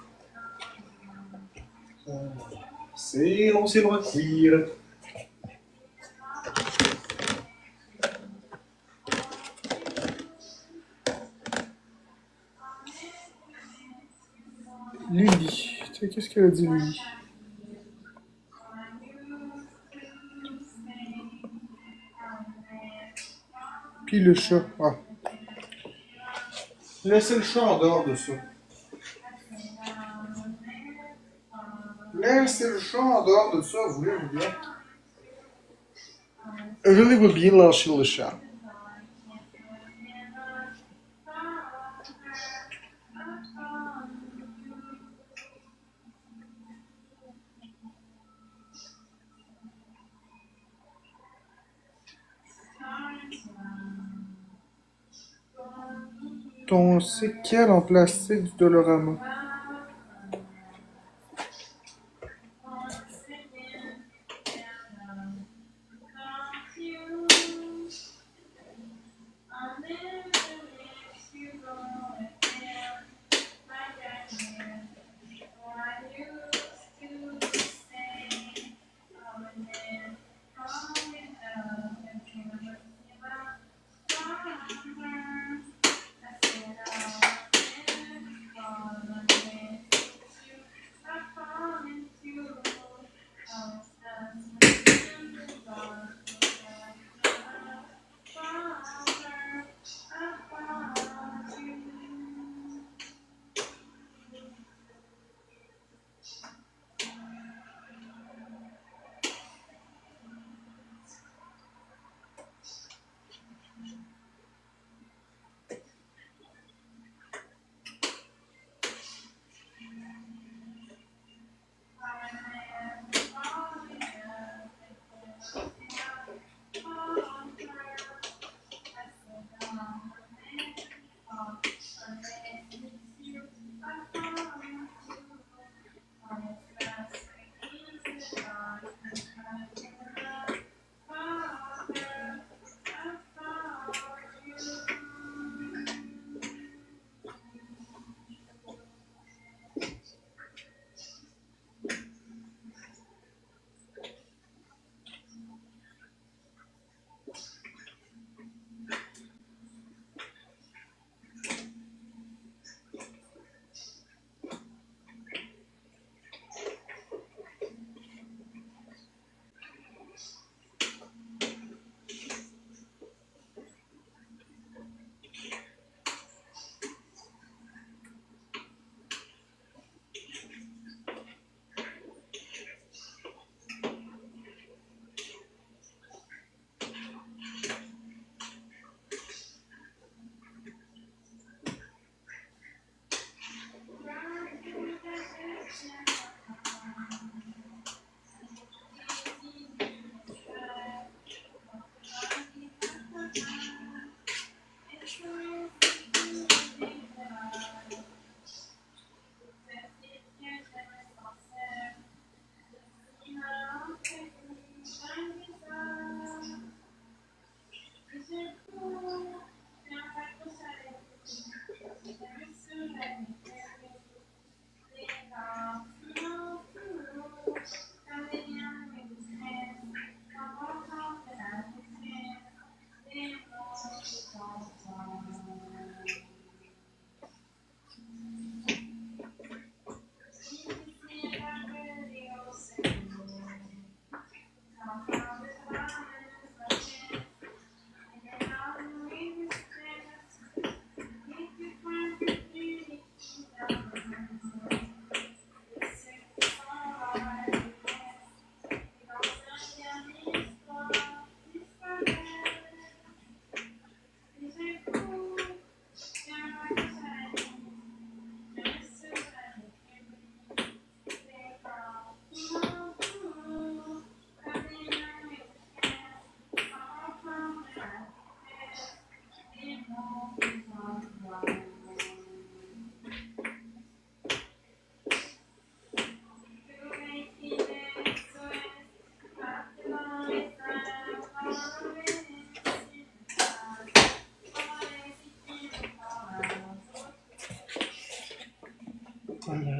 A: C'est long à cuire. Lily. Tu sais, qu'est-ce qu'elle a dit, Lily? Puis le chat. Ah. Laissez le chat en dehors de ça. Laissez le chat en dehors de ça, voulez-vous bien? Voulez-vous bien lâcher le chat? Ton séquel en plastique du Dolorama.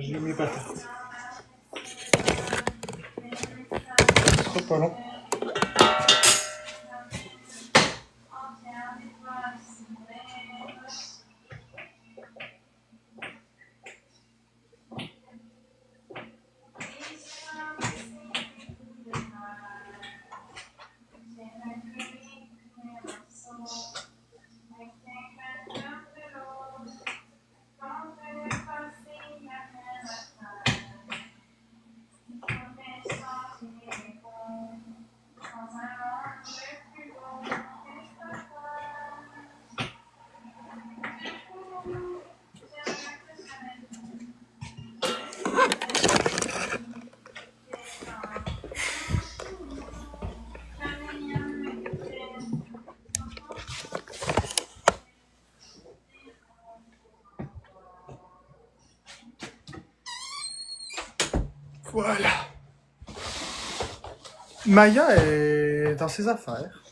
A: J'ai mes patates. Ce sera pas long. Voilà. Maya est dans ses affaires.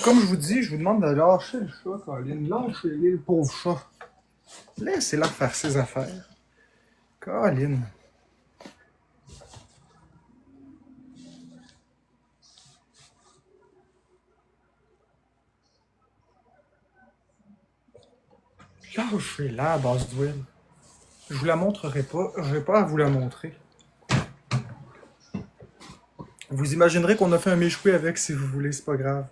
A: Comme je vous dis, je vous demande de lâcher le chat, Colin. Lâchez-le, le pauvre chat. Laissez-la faire ses affaires. Colin. Lâchez-la, Boswell. Je vous la montrerai pas. Je vais pas à vous la montrer. Vous imaginerez qu'on a fait un méchoui avec si vous voulez, c'est pas grave.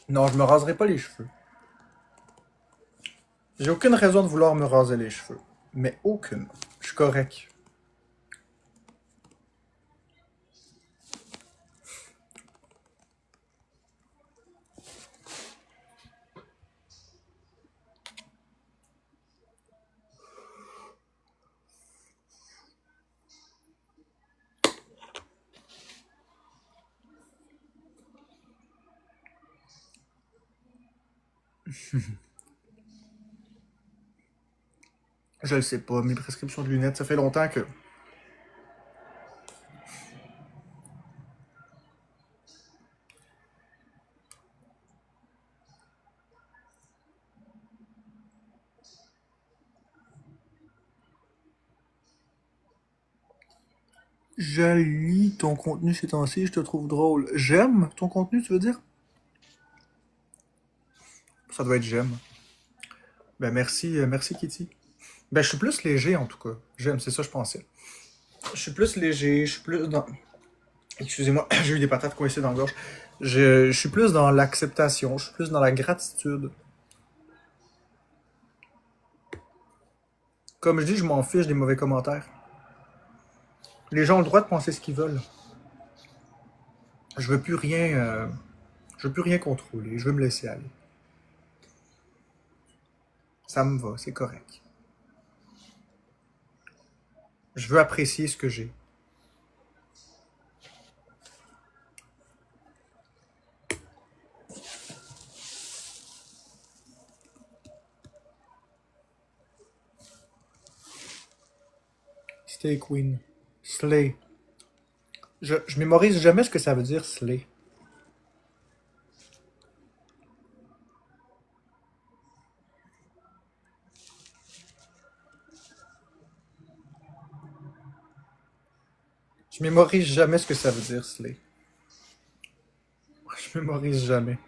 A: Non, je me raserai pas les cheveux. J'ai aucune raison de vouloir me raser les cheveux. Mais aucune. Je suis correct. Je le sais pas, mes prescriptions de lunettes, ça fait longtemps que... Je lis ton contenu ces temps-ci, je te trouve drôle. J'aime ton contenu, tu veux dire? Ça doit être j'aime. Ben merci, merci Kitty. Ben je suis plus léger en tout cas. J'aime, c'est ça je pensais. Je suis plus léger, je suis plus dans... Excusez-moi, j'ai eu des patates coincées dans la gorge. Je suis plus dans l'acceptation, je suis plus dans la gratitude. Comme je dis, je m'en fiche des mauvais commentaires. Les gens ont le droit de penser ce qu'ils veulent. Je veux plus rien... je veux plus rien contrôler, je veux me laisser aller. Ça me va, c'est correct. Je veux apprécier ce que j'ai. Stay Queen. Slay. Je mémorise jamais ce que ça veut dire, slay. Je mémorise jamais ce que ça veut dire, slay. Je mémorise jamais.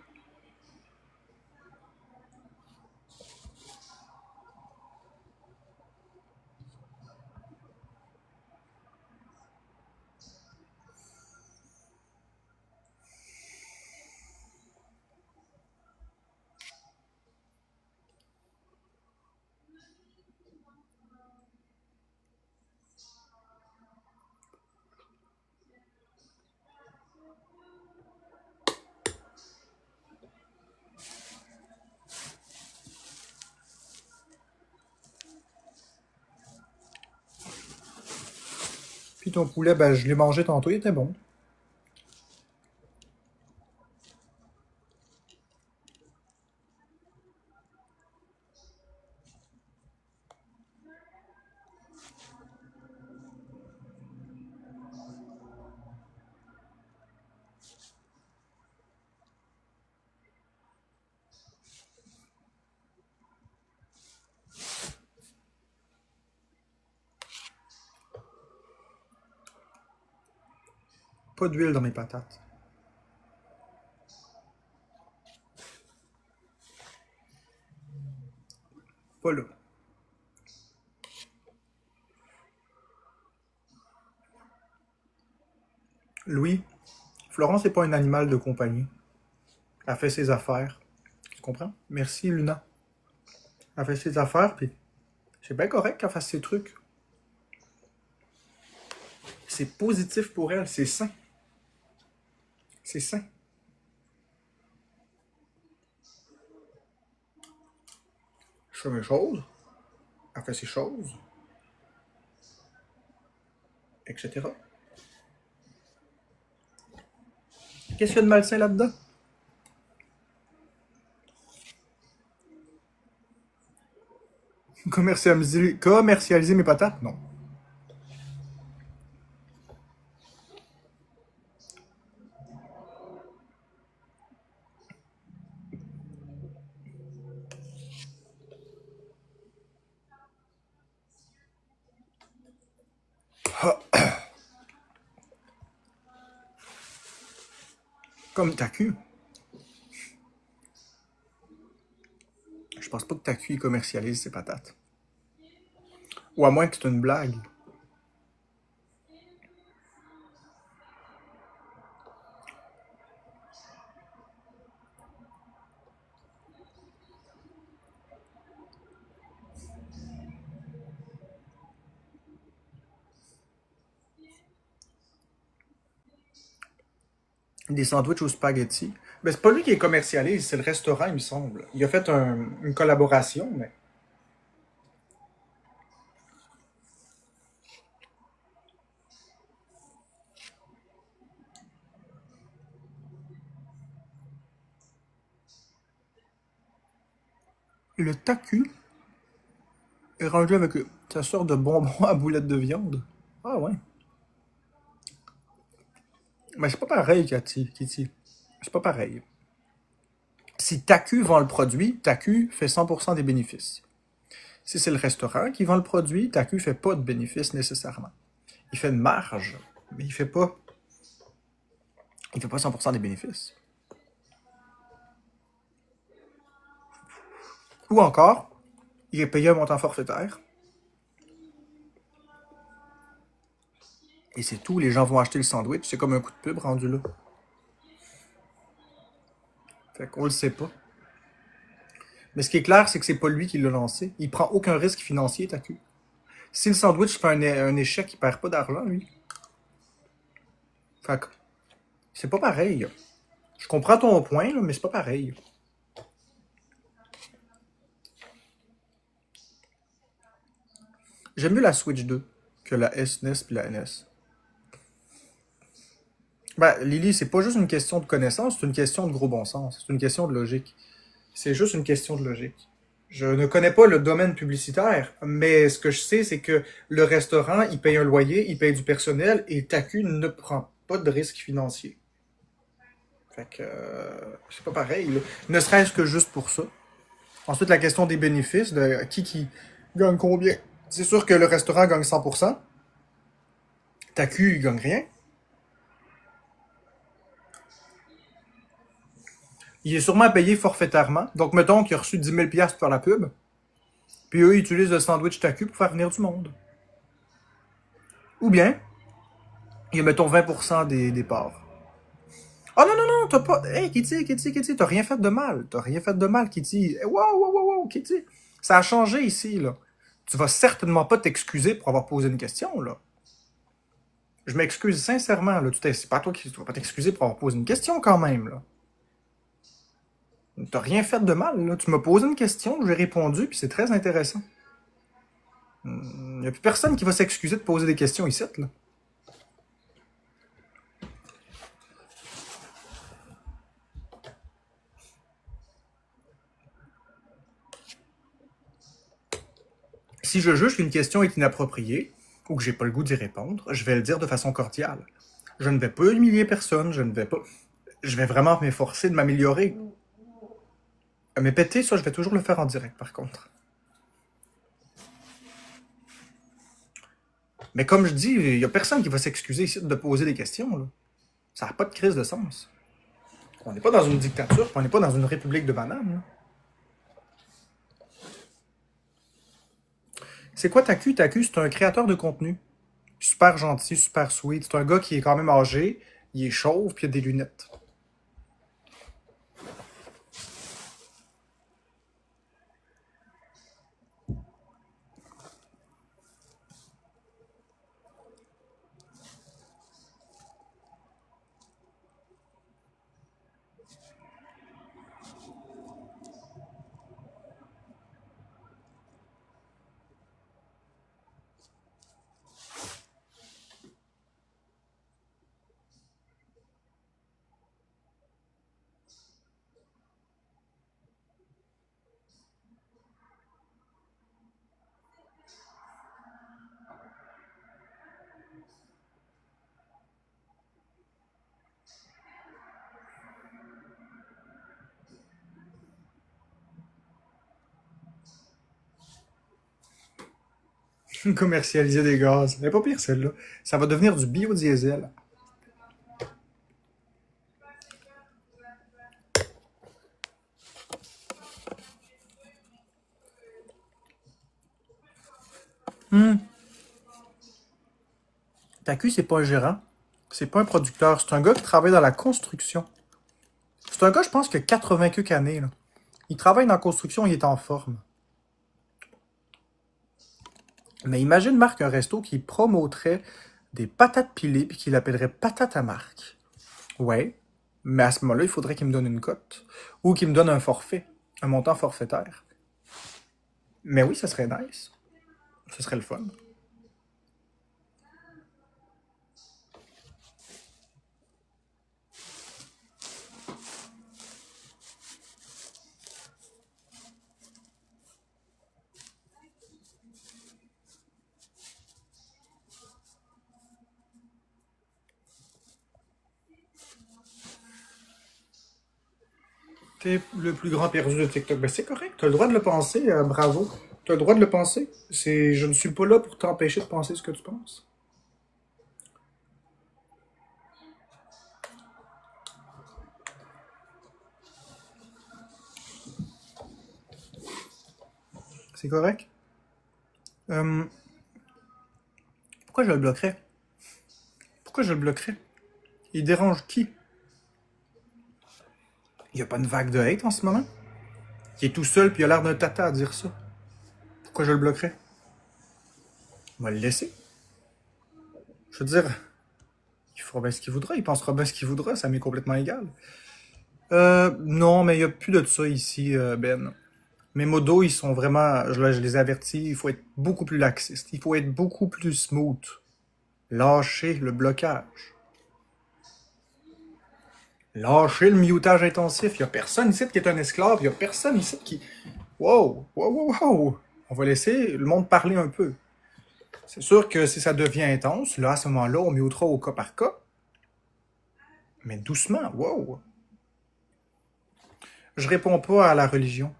A: Puis ton poulet, ben, je l'ai mangé tantôt, il était bon. Pas d'huile dans mes patates. Pas là. Louis, Florence n'est pas un animal de compagnie. Elle fait ses affaires. Tu comprends? Merci, Luna. Elle fait ses affaires, puis c'est bien correct qu'elle fasse ses trucs. C'est positif pour elle, c'est sain. C'est sain. Je fais mes choses. Elle fait ses choses. Etc. Qu'est-ce qu'il y a de malsain là-dedans? Commercialiser mes patates? Non. Comme TAQ. Je pense pas que TAQ commercialise ses patates. Ou à moins que c'est une blague. Des sandwichs au spaghetti. Ben, c'est pas lui qui les commercialise, c'est le restaurant, il me semble. Il a fait une collaboration, mais... Le TAQ est rendu avec sa sorte de bonbon à boulettes de viande. Ah ouais. Mais c'est pas pareil, Kitty. C'est pas pareil. Si TAQ vend le produit, TAQ fait 100% des bénéfices. Si c'est le restaurant qui vend le produit, TAQ fait pas de bénéfices nécessairement. Il fait une marge, mais il fait pas 100% des bénéfices. Ou encore, il est payé un montant forfaitaire. Et c'est tout, les gens vont acheter le sandwich. C'est comme un coup de pub rendu là. Fait qu'on le sait pas. Mais ce qui est clair, c'est que c'est pas lui qui l'a lancé. Il prend aucun risque financier, TAQ. Si le sandwich fait un échec, il perd pas d'argent, lui. Fait que c'est pas pareil. Je comprends ton point, là, mais c'est pas pareil. J'aime mieux la Switch 2 que la SNES puis la NS. Ben, Lily, c'est pas juste une question de connaissance, c'est une question de gros bon sens. C'est une question de logique. C'est juste une question de logique. Je ne connais pas le domaine publicitaire, mais ce que je sais, c'est que le restaurant, il paye un loyer, il paye du personnel, et TAQ ne prend pas de risque financier. Fait que c'est pas pareil, là. Ne serait-ce que juste pour ça. Ensuite, la question des bénéfices, de qui gagne combien. C'est sûr que le restaurant gagne 100%. TAQ, il gagne rien. Il est sûrement payé forfaitairement. Donc, mettons qu'il a reçu 10 000 $ pour la pub. Puis eux, ils utilisent le sandwich TACU pour faire venir du monde. Ou bien, il y a, mettons, 20% des parts. Oh non, non, non, t'as pas... Hey, Kitty, t'as rien fait de mal. T'as rien fait de mal, Kitty. Hey, wow, Kitty. Ça a changé ici, là. Tu vas certainement pas t'excuser pour avoir posé une question, là. Je m'excuse sincèrement, là. C'est pas toi qui... Tu vas pas t'excuser pour avoir posé une question, quand même, là. T'as rien fait de mal, là. Tu m'as posé une question, j'ai répondu, puis c'est très intéressant. Il n'y a plus personne qui va s'excuser de poser des questions ici, là. Si je juge qu'une question est inappropriée, ou que j'ai pas le goût d'y répondre, je vais le dire de façon cordiale. Je ne vais pas humilier personne, je vais vraiment m'efforcer de m'améliorer. Mais péter, ça, je vais toujours le faire en direct, par contre. Mais comme je dis, il n'y a personne qui va s'excuser ici de poser des questions, là. Ça n'a pas de crise de sens. On n'est pas dans une dictature, on n'est pas dans une république de bananes, là. C'est quoi TACU? TACU, c'est un créateur de contenu. Super gentil, super sweet. C'est un gars qui est quand même âgé, il est chauve, puis il a des lunettes. Commercialiser des gaz. Mais pas pire celle-là. Ça va devenir du biodiesel. TACU, c'est pas un gérant. C'est pas un producteur. C'est un gars qui travaille dans la construction. C'est un gars, je pense, qui a 80 quelques années, là. Il travaille dans la construction, il est en forme. Mais imagine, Marc, un resto qui promoterait des patates pilées puis qui l'appellerait patate à Marc. Ouais, mais à ce moment-là, il faudrait qu'il me donne une cote. Ou qu'il me donne un forfait, un montant forfaitaire. Mais oui, ça serait nice. Ce serait le fun. T'es le plus grand perdu de TikTok. Ben c'est correct, t'as le droit de le penser, bravo. T'as le droit de le penser. Je ne suis pas là pour t'empêcher de penser ce que tu penses. C'est correct? Pourquoi je le bloquerais? Pourquoi je le bloquerais? Il dérange qui? Il n'y a pas une vague de hate en ce moment? Il est tout seul puis il a l'air d'un tata à dire ça. Pourquoi je le bloquerais? On va le laisser. Je veux dire, il fera bien ce qu'il voudra, il pensera bien ce qu'il voudra, ça m'est complètement égal. Non, mais il n'y a plus de ça ici, Ben. Mes modos, ils sont vraiment, je les avertis, il faut être beaucoup plus laxiste, il faut être beaucoup plus smooth. Lâcher le blocage. Lâcher le mutage intensif. Il n'y a personne ici qui est un esclave, il n'y a personne ici qui... Wow. On va laisser le monde parler un peu. C'est sûr que si ça devient intense, là, à ce moment-là, on mutera au cas par cas. Mais doucement, wow. Je réponds pas à la religion.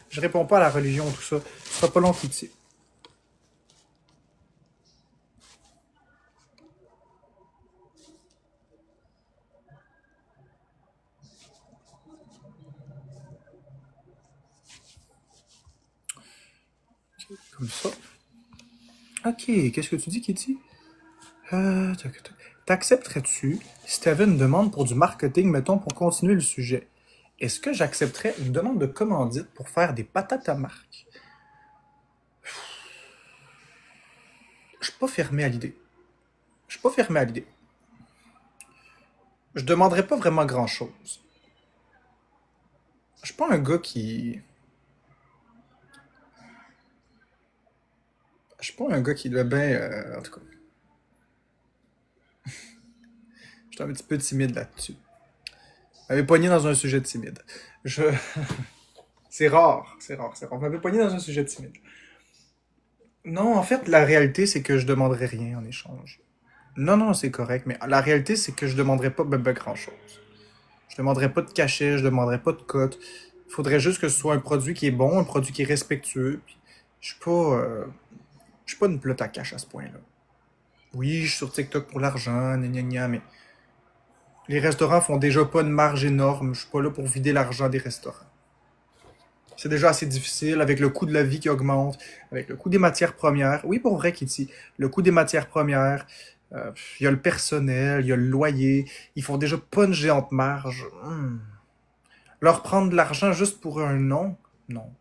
A: Je réponds pas à la religion, tout ça. Ce sera pas long, Kitty.
D: Comme ça. Ok, qu'est-ce que tu dis, Kitty? T'accepterais-tu si tu avais une demande pour du marketing, mettons, pour continuer le sujet? Est-ce que j'accepterais une demande de commandite pour faire des patates à marque? Je suis pas fermé à l'idée. Je suis pas fermé à l'idée. Je demanderais pas vraiment grand-chose. Je suis pas un gars qui... Je suis pas un gars qui doit bien... en tout cas. Je suis un petit peu timide là-dessus. On m'avait pogné dans un sujet timide. C'est rare, c'est rare, c'est rare. On m'avait pogné dans un sujet timide. Non, en fait, la réalité, c'est que je demanderais rien en échange. Non, non, c'est correct, mais la réalité, c'est que je demanderais pas grand-chose. Je demanderais pas de cachet, je demanderais pas de cote. Il faudrait juste que ce soit un produit qui est bon, un produit qui est respectueux. Puis, je suis pas une pelote à cash à ce point-là. Oui, je suis sur TikTok pour l'argent, gna gna gna, mais les restaurants font déjà pas une marge énorme. Je suis pas là pour vider l'argent des restaurants. C'est déjà assez difficile avec le coût de la vie qui augmente, avec le coût des matières premières. Oui, pour vrai, Kitty, le coût des matières premières, il y a le personnel, il y a le loyer. Ils font déjà pas une géante marge. Leur prendre de l'argent juste pour un nom? Non.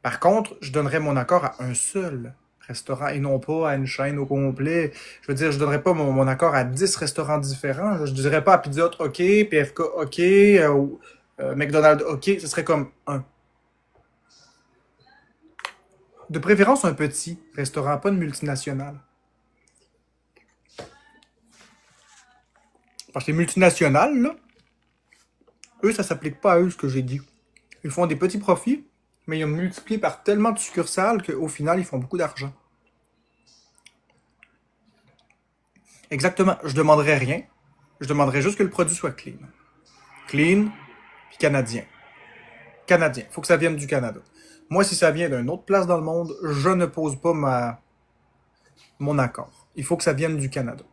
D: Par contre, je donnerais mon accord à un seul restaurant et non pas à une chaîne au complet. Je veux dire, je donnerais pas mon accord à 10 restaurants différents. Je dirais pas à Pizza Hut, OK, PFK, OK, McDonald's, OK. Ce serait comme un. De préférence, un petit restaurant, pas une multinationale. Parce que les multinationales, là, eux, ça s'applique pas à eux, ce que j'ai dit. Ils font des petits profits, mais ils ont multiplié par tellement de succursales qu'au final, ils font beaucoup d'argent. Exactement. Je demanderais rien. Je demanderais juste que le produit soit clean. Clean, puis canadien. Canadien. Faut que ça vienne du Canada. Moi, si ça vient d'une autre place dans le monde, je ne pose pas mon accord. Il faut que ça vienne du Canada.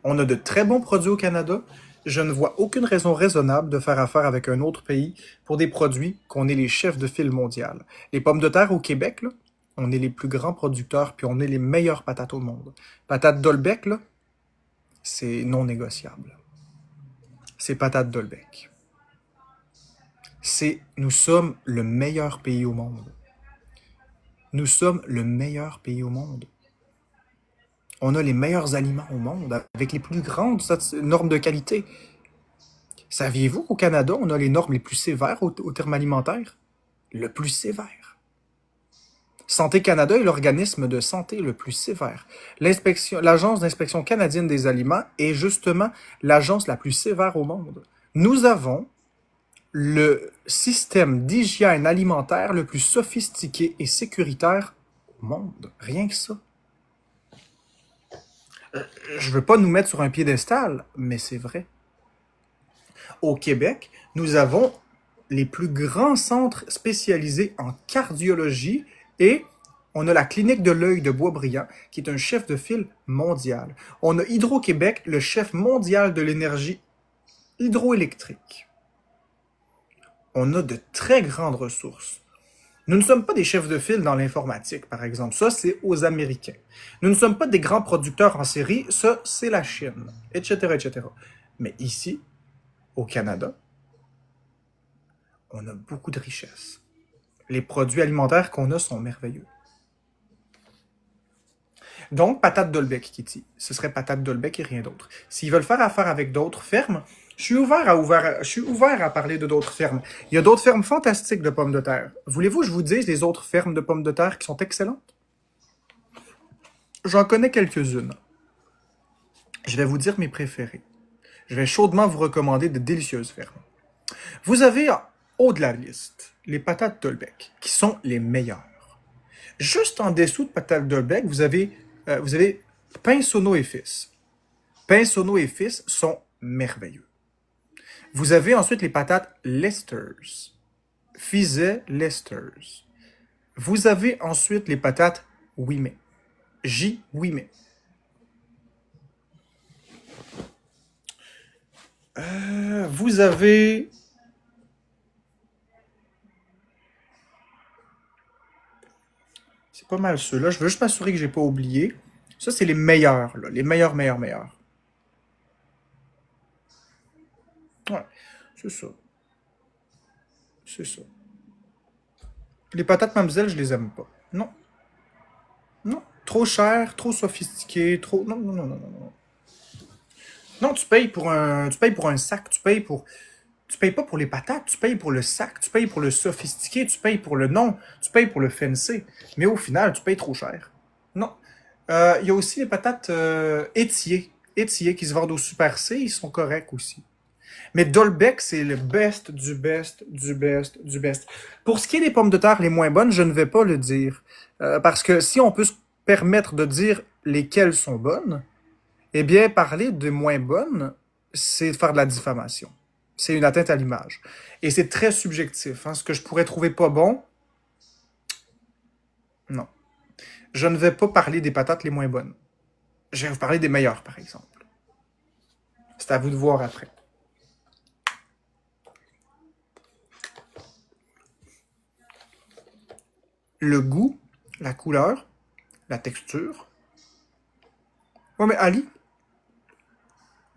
D: On a de très bons produits au Canada. Je ne vois aucune raison raisonnable de faire affaire avec un autre pays pour des produits qu'on est les chefs de file mondial. Les pommes de terre au Québec, là, on est les plus grands producteurs, puis on est les meilleures patates au monde. Patates Dolbec, là, c'est non négociable. C'est patates Dolbec. Nous sommes le meilleur pays au monde. Nous sommes le meilleur pays au monde. On a les meilleurs aliments au monde, avec les plus grandes normes de qualité. Saviez-vous qu'au Canada, on a les normes les plus sévères au terme alimentaire? Le plus sévère. Santé Canada est l'organisme de santé le plus sévère. L'Agence d'inspection canadienne des aliments est justement l'agence la plus sévère au monde. Nous avons le système d'hygiène alimentaire le plus sophistiqué et sécuritaire au monde. Rien que ça. Je veux pas nous mettre sur un piédestal, mais c'est vrai. Au Québec, nous avons les plus grands centres spécialisés en cardiologie et on a la clinique de l'œil de Boisbriand, qui est un chef de file mondial. On a Hydro-Québec, le chef mondial de l'énergie hydroélectrique. On a de très grandes ressources. Nous ne sommes pas des chefs de file dans l'informatique, par exemple. Ça, c'est aux Américains. Nous ne sommes pas des grands producteurs en série. Ça, c'est la Chine, etc., etc. Mais ici, au Canada, on a beaucoup de richesses. Les produits alimentaires qu'on a sont merveilleux. Donc, patate Dolbec, Kitty. Ce serait patate Dolbec et rien d'autre. S'ils veulent faire affaire avec d'autres fermes, je suis ouvert à parler de d'autres fermes. Il y a d'autres fermes fantastiques de pommes de terre. Voulez-vous que je vous dise les autres fermes de pommes de terre qui sont excellentes? J'en connais quelques-unes. Je vais vous dire mes préférées. Je vais chaudement vous recommander de délicieuses fermes. Vous avez en haut de la liste les patates Dolbec, qui sont les meilleures. Juste en dessous de patates Dolbec, vous avez Pinsonneau et Fils. Pinsonneau et Fils sont merveilleux. Vous avez ensuite les patates Lester's. Fizet Lester's. Vous avez ensuite les patates Ouimet. J. Ouimet. Vous avez... C'est pas mal ceux-là. Je veux juste m'assurer que j'ai pas oublié. Ça, c'est les meilleurs, là. Les meilleurs, meilleurs, meilleurs. Ouais, c'est ça. C'est ça. Les patates Mamzelle, je les aime pas. Non. Non. Trop cher, trop sophistiqué, trop... Non, non, non, non, non, non. Non, tu payes pour un sac, tu payes pas pour les patates, tu payes pour le sac, tu payes pour le sophistiqué, tu payes pour le nom, tu payes pour le fancy. Mais au final, tu payes trop cher. Non. Il y a aussi les patates étillées qui se vendent au Super C, ils sont corrects aussi. Mais Dolbeck, c'est le best du best du best du best. Pour ce qui est des pommes de terre les moins bonnes, je ne vais pas le dire. Parce que si on peut se permettre de dire lesquelles sont bonnes, eh bien, parler de moins bonnes, c'est faire de la diffamation. C'est une atteinte à l'image. Et c'est très subjectif. Hein. Ce que je pourrais trouver pas bon, non. Je ne vais pas parler des patates les moins bonnes. Je vais vous parler des meilleures, par exemple. C'est à vous de voir après. Le goût, la couleur, la texture. Ouais, mais Ali,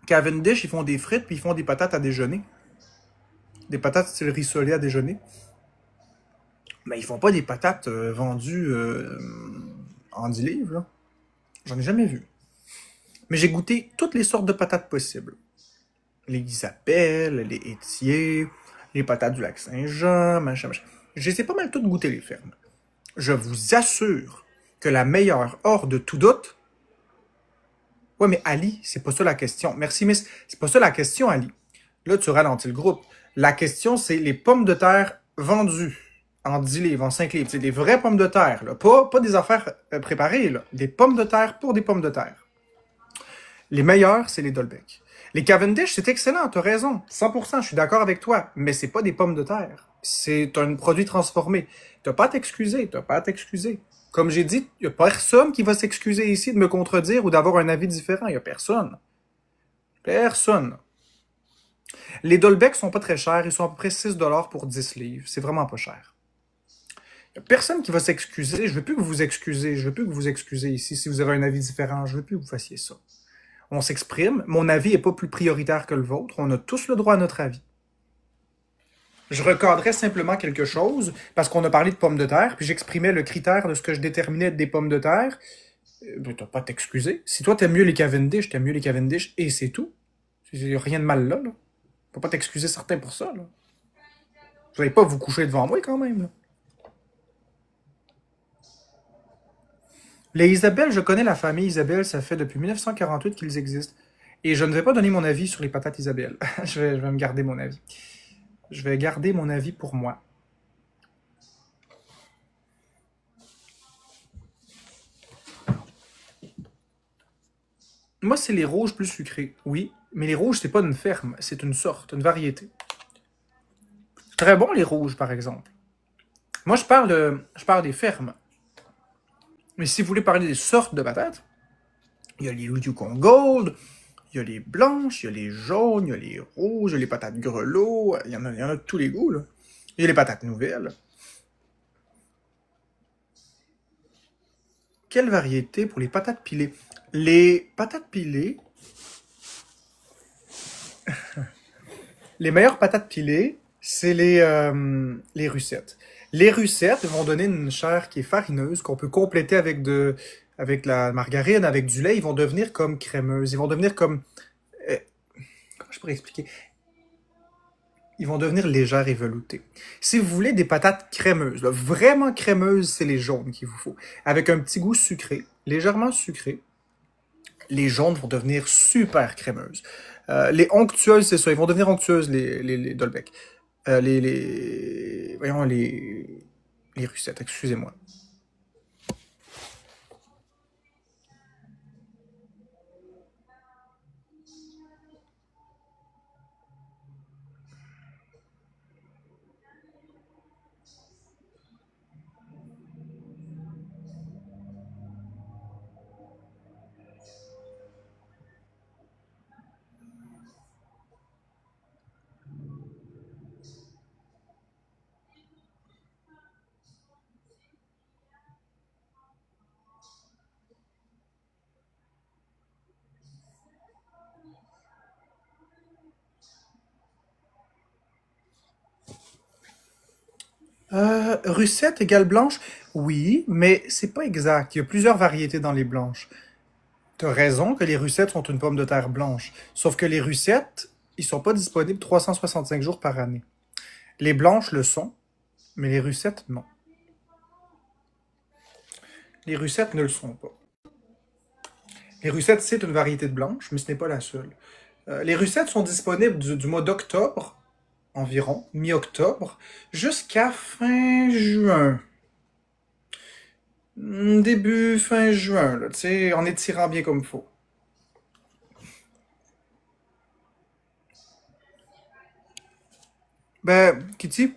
D: Cavendish, ils font des frites puis ils font des patates à déjeuner. Des patates style rissolé à déjeuner. Mais ils font pas des patates vendues en 10 livres, là. J'en ai jamais vu. Mais j'ai goûté toutes les sortes de patates possibles. Les Isabelle, les Étier, les patates du Lac-Saint-Jean, machin, machin. Je les ai pas mal toutes goûtées, les fermes. Je vous assure que la meilleure, hors de tout doute... Ouais, mais Ali, c'est pas ça la question. Merci, Miss. C'est pas ça la question, Ali. Là, tu ralentis le groupe. La question, c'est les pommes de terre vendues en 10 livres, en 5 livres. C'est des vraies pommes de terre, là. Pas des affaires préparées, là. Des pommes de terre pour des pommes de terre. Les meilleurs, c'est les Dolbeck. Les Cavendish, c'est excellent, t'as raison. 100%, je suis d'accord avec toi. Mais c'est pas des pommes de terre. C'est un produit transformé. T'as pas à t'excuser, t'as pas à t'excuser. Comme j'ai dit, il y a personne qui va s'excuser ici de me contredire ou d'avoir un avis différent. Il y a personne. Personne. Les Dolbeck sont pas très chers. Ils sont à peu près 6 $ pour 10 livres. C'est vraiment pas cher. Il y a personne qui va s'excuser. Je veux plus que vous vous excusez. Je veux plus que vous vous excusez ici si vous avez un avis différent. Je veux plus que vous fassiez ça. On s'exprime. Mon avis est pas plus prioritaire que le vôtre. On a tous le droit à notre avis. Je recadrais simplement quelque chose parce qu'on a parlé de pommes de terre, puis j'exprimais le critère de ce que je déterminais être des pommes de terre. Ben, t'as pas à t'excuser. Si toi t'aimes mieux les Cavendish, t'aimes mieux les Cavendish et c'est tout. Il n'y a rien de mal là. Faut pas t'excuser certains pour ça. Là. Vous n'allez pas vous coucher devant moi quand même. Là. Les Isabelle, je connais la famille Isabelle, ça fait depuis 1948 qu'ils existent. Et je ne vais pas donner mon avis sur les patates Isabelle. je vais me garder mon avis. Je vais garder mon avis pour moi. Moi, c'est les rouges plus sucrés, oui. Mais les rouges, c'est pas une ferme, c'est une sorte, une variété. Très bon, les rouges, par exemple. Moi, je parle des fermes. Mais si vous voulez parler des sortes de patates, il y a les Yukon Gold, il y a les blanches, il y a les jaunes, il y a les rouges, il y a les patates grelots, il y en a de tous les goûts, là. Il y a les patates nouvelles. Quelle variété pour les patates pilées? Les patates pilées... les meilleures patates pilées, c'est les russettes. Les russettes vont donner une chair qui est farineuse, qu'on peut compléter avec la margarine, avec du lait. Ils vont devenir comme crémeuses. Ils vont devenir comme... comment je pourrais expliquer? Ils vont devenir légères et veloutées. Si vous voulez des patates crémeuses, là, vraiment crémeuses, c'est les jaunes qu'il vous faut. Avec un petit goût sucré, légèrement sucré, les jaunes vont devenir super crémeuses. Les onctueuses, c'est ça, ils vont devenir onctueuses, les Dolbeck. Voyons, les russettes, excusez-moi. Russette égale blanche? Oui, mais c'est pas exact. Il y a plusieurs variétés dans les blanches. T'as raison que les russettes sont une pomme de terre blanche. Sauf que les russettes, ils sont pas disponibles 365 jours par année. Les blanches le sont, mais les russettes, non. Les russettes ne le sont pas. Les russettes, c'est une variété de blanche, mais ce n'est pas la seule. Les russettes sont disponibles du mois d'octobre, environ, mi-octobre, jusqu'à fin juin. Début, fin juin, là, tu sais, en étirant bien comme il faut. Ben, Kitty,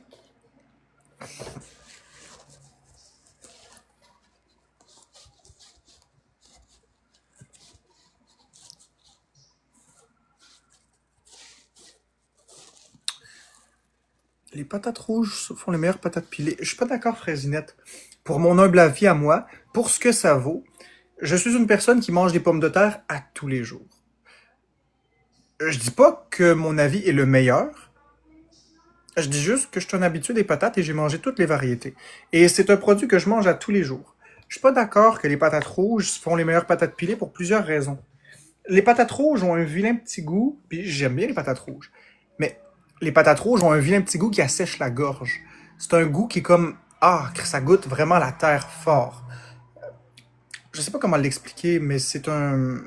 D: les patates rouges font les meilleures patates pilées. Je suis pas d'accord, Fraisinette. Pour mon humble avis à moi, pour ce que ça vaut, je suis une personne qui mange des pommes de terre à tous les jours. Je dis pas que mon avis est le meilleur. Je dis juste que je suis un habitué des patates et j'ai mangé toutes les variétés. Et c'est un produit que je mange à tous les jours. Je suis pas d'accord que les patates rouges font les meilleures patates pilées pour plusieurs raisons. Les patates rouges ont un vilain petit goût, puis j'aime bien les patates rouges. Mais les patates rouges ont un vilain petit goût qui assèche la gorge. C'est un goût qui est comme... Ah, que ça goûte vraiment la terre fort. Je sais pas comment l'expliquer, mais c'est un...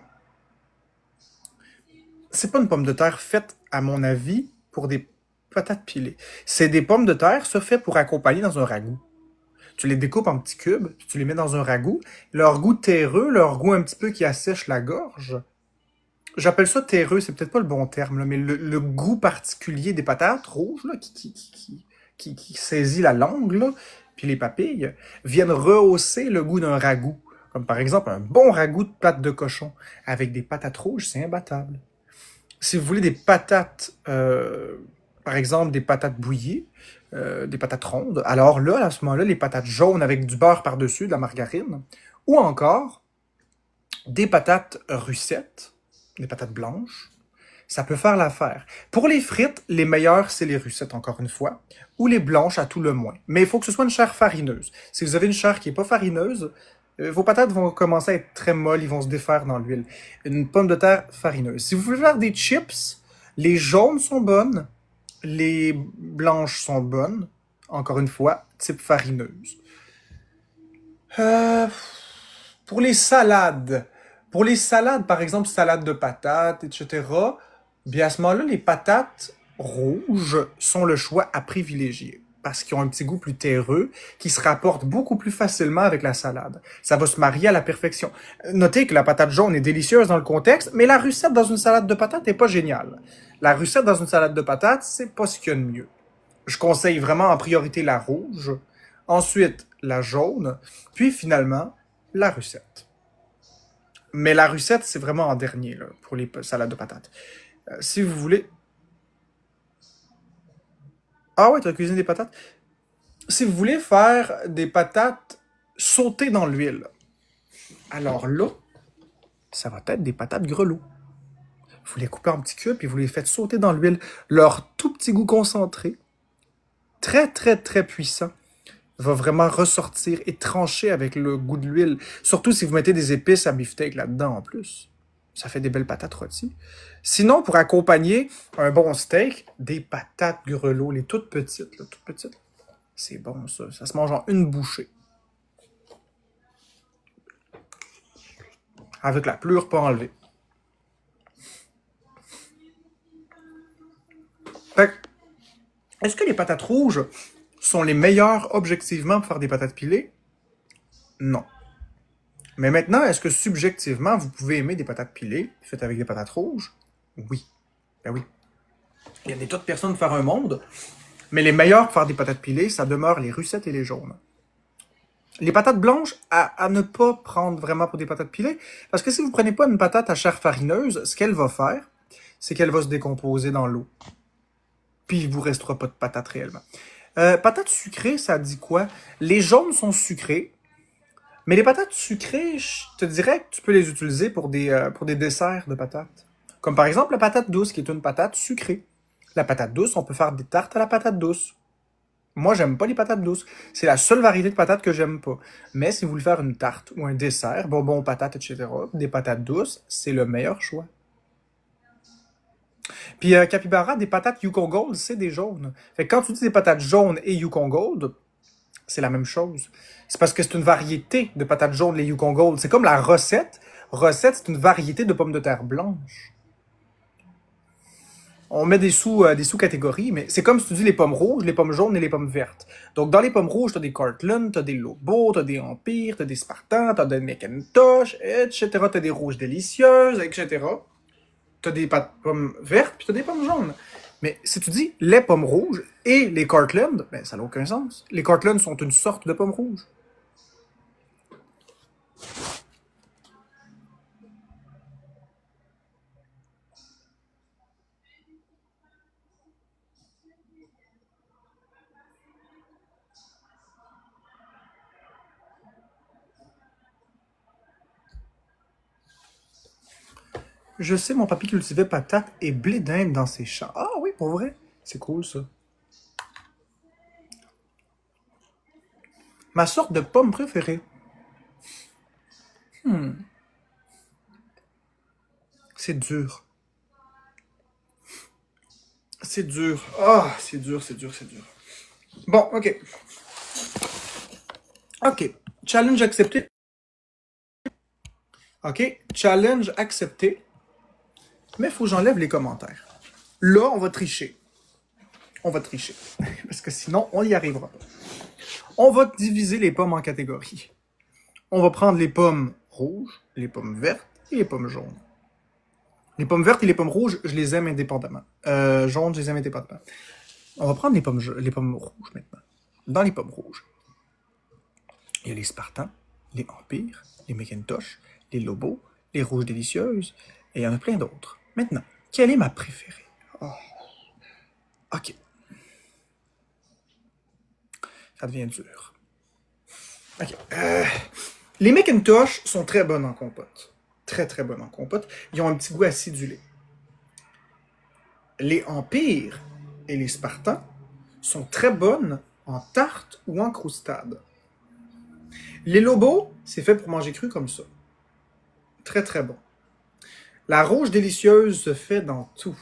D: C'est pas une pomme de terre faite, à mon avis, pour des patates pilées. C'est des pommes de terre, ça fait pour accompagner dans un ragoût. Tu les découpes en petits cubes, puis tu les mets dans un ragoût. Leur goût terreux, leur goût un petit peu qui assèche la gorge. J'appelle ça terreux, c'est peut-être pas le bon terme, là, mais le goût particulier des patates rouges là, qui saisit la langue, là, puis les papilles, viennent rehausser le goût d'un ragoût. Comme par exemple un bon ragoût de pâte de cochon. Avec des patates rouges, c'est imbattable. Si vous voulez des patates, par exemple des patates bouillies, des patates rondes, alors là, à ce moment-là, les patates jaunes avec du beurre par-dessus, de la margarine, ou encore des patates russettes, des patates blanches, ça peut faire l'affaire. Pour les frites, les meilleures, c'est les russettes, encore une fois, ou les blanches à tout le moins. Mais il faut que ce soit une chair farineuse. Si vous avez une chair qui n'est pas farineuse, vos patates vont commencer à être très molles, ils vont se défaire dans l'huile. Une pomme de terre farineuse. Si vous voulez faire des chips, les jaunes sont bonnes, les blanches sont bonnes, encore une fois, type farineuse. Pour les salades, par exemple, salade de patates, etc., bien à ce moment-là, les patates rouges sont le choix à privilégier parce qu'ils ont un petit goût plus terreux qui se rapporte beaucoup plus facilement avec la salade. Ça va se marier à la perfection. Notez que la patate jaune est délicieuse dans le contexte, mais la russette dans une salade de patates n'est pas géniale. La russette dans une salade de patates, c'est pas ce qu'il y a de mieux. Je conseille vraiment en priorité la rouge, ensuite la jaune, puis finalement la russette. Mais la russette, c'est vraiment en dernier là, pour les salades de patates. Si vous voulez... Ah ouais, tu as cuisiné des patates? Si vous voulez faire des patates sautées dans l'huile, alors là, ça va être des patates grelots. Vous les coupez en petits cubes et vous les faites sauter dans l'huile. Leur tout petit goût concentré, très très très puissant, va vraiment ressortir et trancher avec le goût de l'huile. Surtout si vous mettez des épices à beefsteak là-dedans en plus. Ça fait des belles patates rôties. Sinon, pour accompagner un bon steak, des patates grelots, les toutes petites, là, toutes petites. C'est bon ça, ça se mange en une bouchée. Avec la pelure pas enlevée. Fait que, est-ce que les patates rouges sont les meilleures objectivement pour faire des patates pilées? Non. Mais maintenant, est-ce que subjectivement, vous pouvez aimer des patates pilées faites avec des patates rouges? Oui. Ben oui. Il y a des tas de personnes pour faire un monde, mais les meilleurs pour faire des patates pilées, ça demeure les russettes et les jaunes. Les patates blanches, à ne pas prendre vraiment pour des patates pilées, parce que si vous ne prenez pas une patate à chair farineuse, ce qu'elle va faire, c'est qu'elle va se décomposer dans l'eau. Puis il ne vous restera pas de patates réellement. Patates sucrées, ça dit quoi? Les jaunes sont sucrées, mais les patates sucrées, je te dirais que tu peux les utiliser pour des desserts de patates. Comme par exemple la patate douce, qui est une patate sucrée. La patate douce, on peut faire des tartes à la patate douce. Moi, j'aime pas les patates douces. C'est la seule variété de patates que j'aime pas. Mais si vous voulez faire une tarte ou un dessert, bonbons, patates, etc., des patates douces, c'est le meilleur choix. Puis Capybara, des patates Yukon Gold, c'est des jaunes. Fait que quand tu dis des patates jaunes et Yukon Gold, c'est la même chose. C'est parce que c'est une variété de patates jaunes, les Yukon Gold. C'est comme la recette. Recette, c'est une variété de pommes de terre blanches. On met des sous-catégories, mais c'est comme si tu dis les pommes rouges, les pommes jaunes et les pommes vertes. Donc, dans les pommes rouges, t'as des Cortland, t'as des Lobos, t'as des Empire, t'as des Spartans, t'as des McIntosh, etc. T'as des rouges délicieuses, etc. T'as des pommes vertes, puis t'as des pommes jaunes. Mais si tu dis les pommes rouges et les Cortland, ben ça n'a aucun sens. Les Cortland sont une sorte de pommes rouges. Je sais, mon papy cultivait patates et blé d'Inde dans ses champs. Ah oui, pour vrai? C'est cool, ça. Ma sorte de pomme préférée. C'est dur. C'est dur. Ah, c'est dur, c'est dur, c'est dur. Bon, ok. Ok. Challenge accepté. Ok. Challenge accepté. Mais il faut que j'enlève les commentaires. Là, on va tricher. On va tricher. Parce que sinon, on n'y arrivera pas. On va diviser les pommes en catégories. On va prendre les pommes rouges, les pommes vertes et les pommes jaunes. Les pommes vertes et les pommes rouges, je les aime indépendamment. Jaunes, je les aime indépendamment. On va prendre les pommes rouges maintenant. Dans les pommes rouges, il y a les Spartans, les Empires, les McIntosh, les Lobos, les Rouges Délicieuses, et il y en a plein d'autres. Maintenant, quelle est ma préférée? Oh. Ok. Ça devient dur. Ok. Les McIntosh sont très bonnes en compote. Très, très bonnes en compote. Ils ont un petit goût acidulé. Les Empires et les Spartans sont très bonnes en tarte ou en croustade. Les Lobos, c'est fait pour manger cru comme ça. Très, très bon. La Rouge Délicieuse se fait dans tout.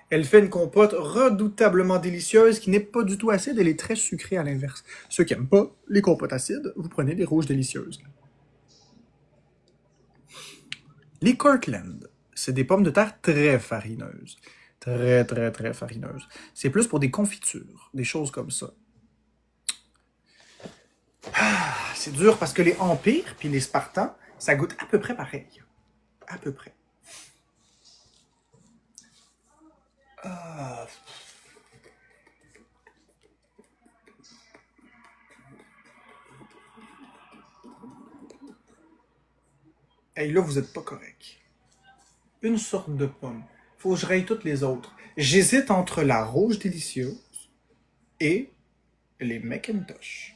D: Elle fait une compote redoutablement délicieuse qui n'est pas du tout acide, elle est très sucrée à l'inverse. Ceux qui n'aiment pas les compotes acides, vous prenez les Rouges Délicieuses. Les Cortland, c'est des pommes de terre très farineuses. Très, très, très farineuses. C'est plus pour des confitures, des choses comme ça. Ah, c'est dur parce que les Empires puis les Spartans, ça goûte à peu près pareil. À peu près. Ah. Hey, là, vous êtes pas correct. Une sorte de pomme. Faut que je raye toutes les autres. J'hésite entre la Rouge Délicieuse et les McIntosh.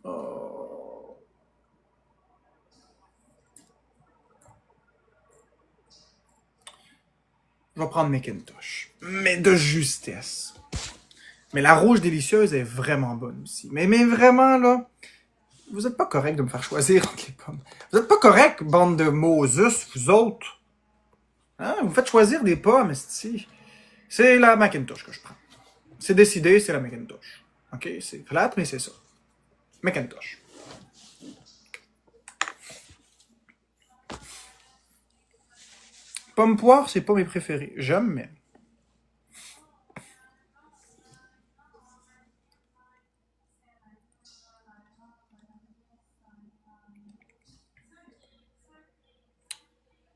D: Oh. Je vais prendre McIntosh. Mais de justesse. Mais la Rouge Délicieuse est vraiment bonne aussi. Mais vraiment, là, vous êtes pas correct de me faire choisir entre les pommes. Vous êtes pas correct, bande de Moses, vous autres. Hein? Vous faites choisir des pommes, esti. C'est la McIntosh que je prends. C'est décidé, c'est la McIntosh. OK? C'est flat, mais c'est ça. McIntosh. Pomme poire, c'est pas mes préférés. J'aime, mais...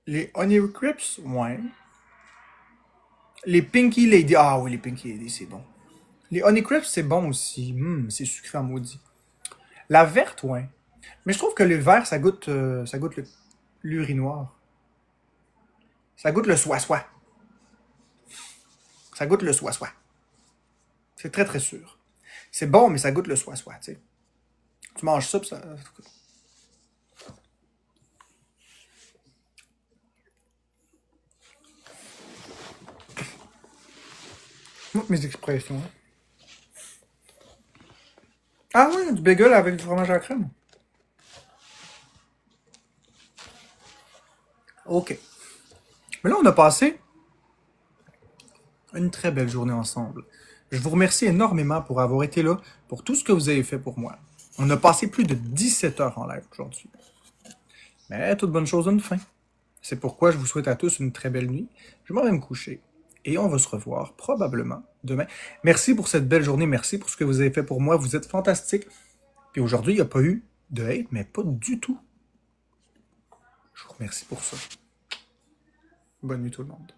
D: Les Honey Crips, ouais. Les Pinky Lady. Ah oui, les Pinky Lady, c'est bon. Les Honey Crips, c'est bon aussi. C'est sucré en maudit. La verte, ouais. Mais je trouve que le vert, ça goûte l'urinoir. Ça goûte le soie-soie. Ça goûte le soie-soie. C'est très, très sûr. C'est bon, mais ça goûte le soie-soie, tu sais. Tu manges ça, pis ça... Mes expressions. Ah oui, du bagel avec du fromage à la crème. OK. Mais là, on a passé une très belle journée ensemble. Je vous remercie énormément pour avoir été là, pour tout ce que vous avez fait pour moi. On a passé plus de 17 heures en live aujourd'hui. Mais toute bonne chose a une fin. C'est pourquoi je vous souhaite à tous une très belle nuit. Je m'en vais me coucher. Et on va se revoir probablement demain. Merci pour cette belle journée. Merci pour ce que vous avez fait pour moi. Vous êtes fantastiques. Puis aujourd'hui, il n'y a pas eu de hate, mais pas du tout. Je vous remercie pour ça. Bonne nuit tout le monde.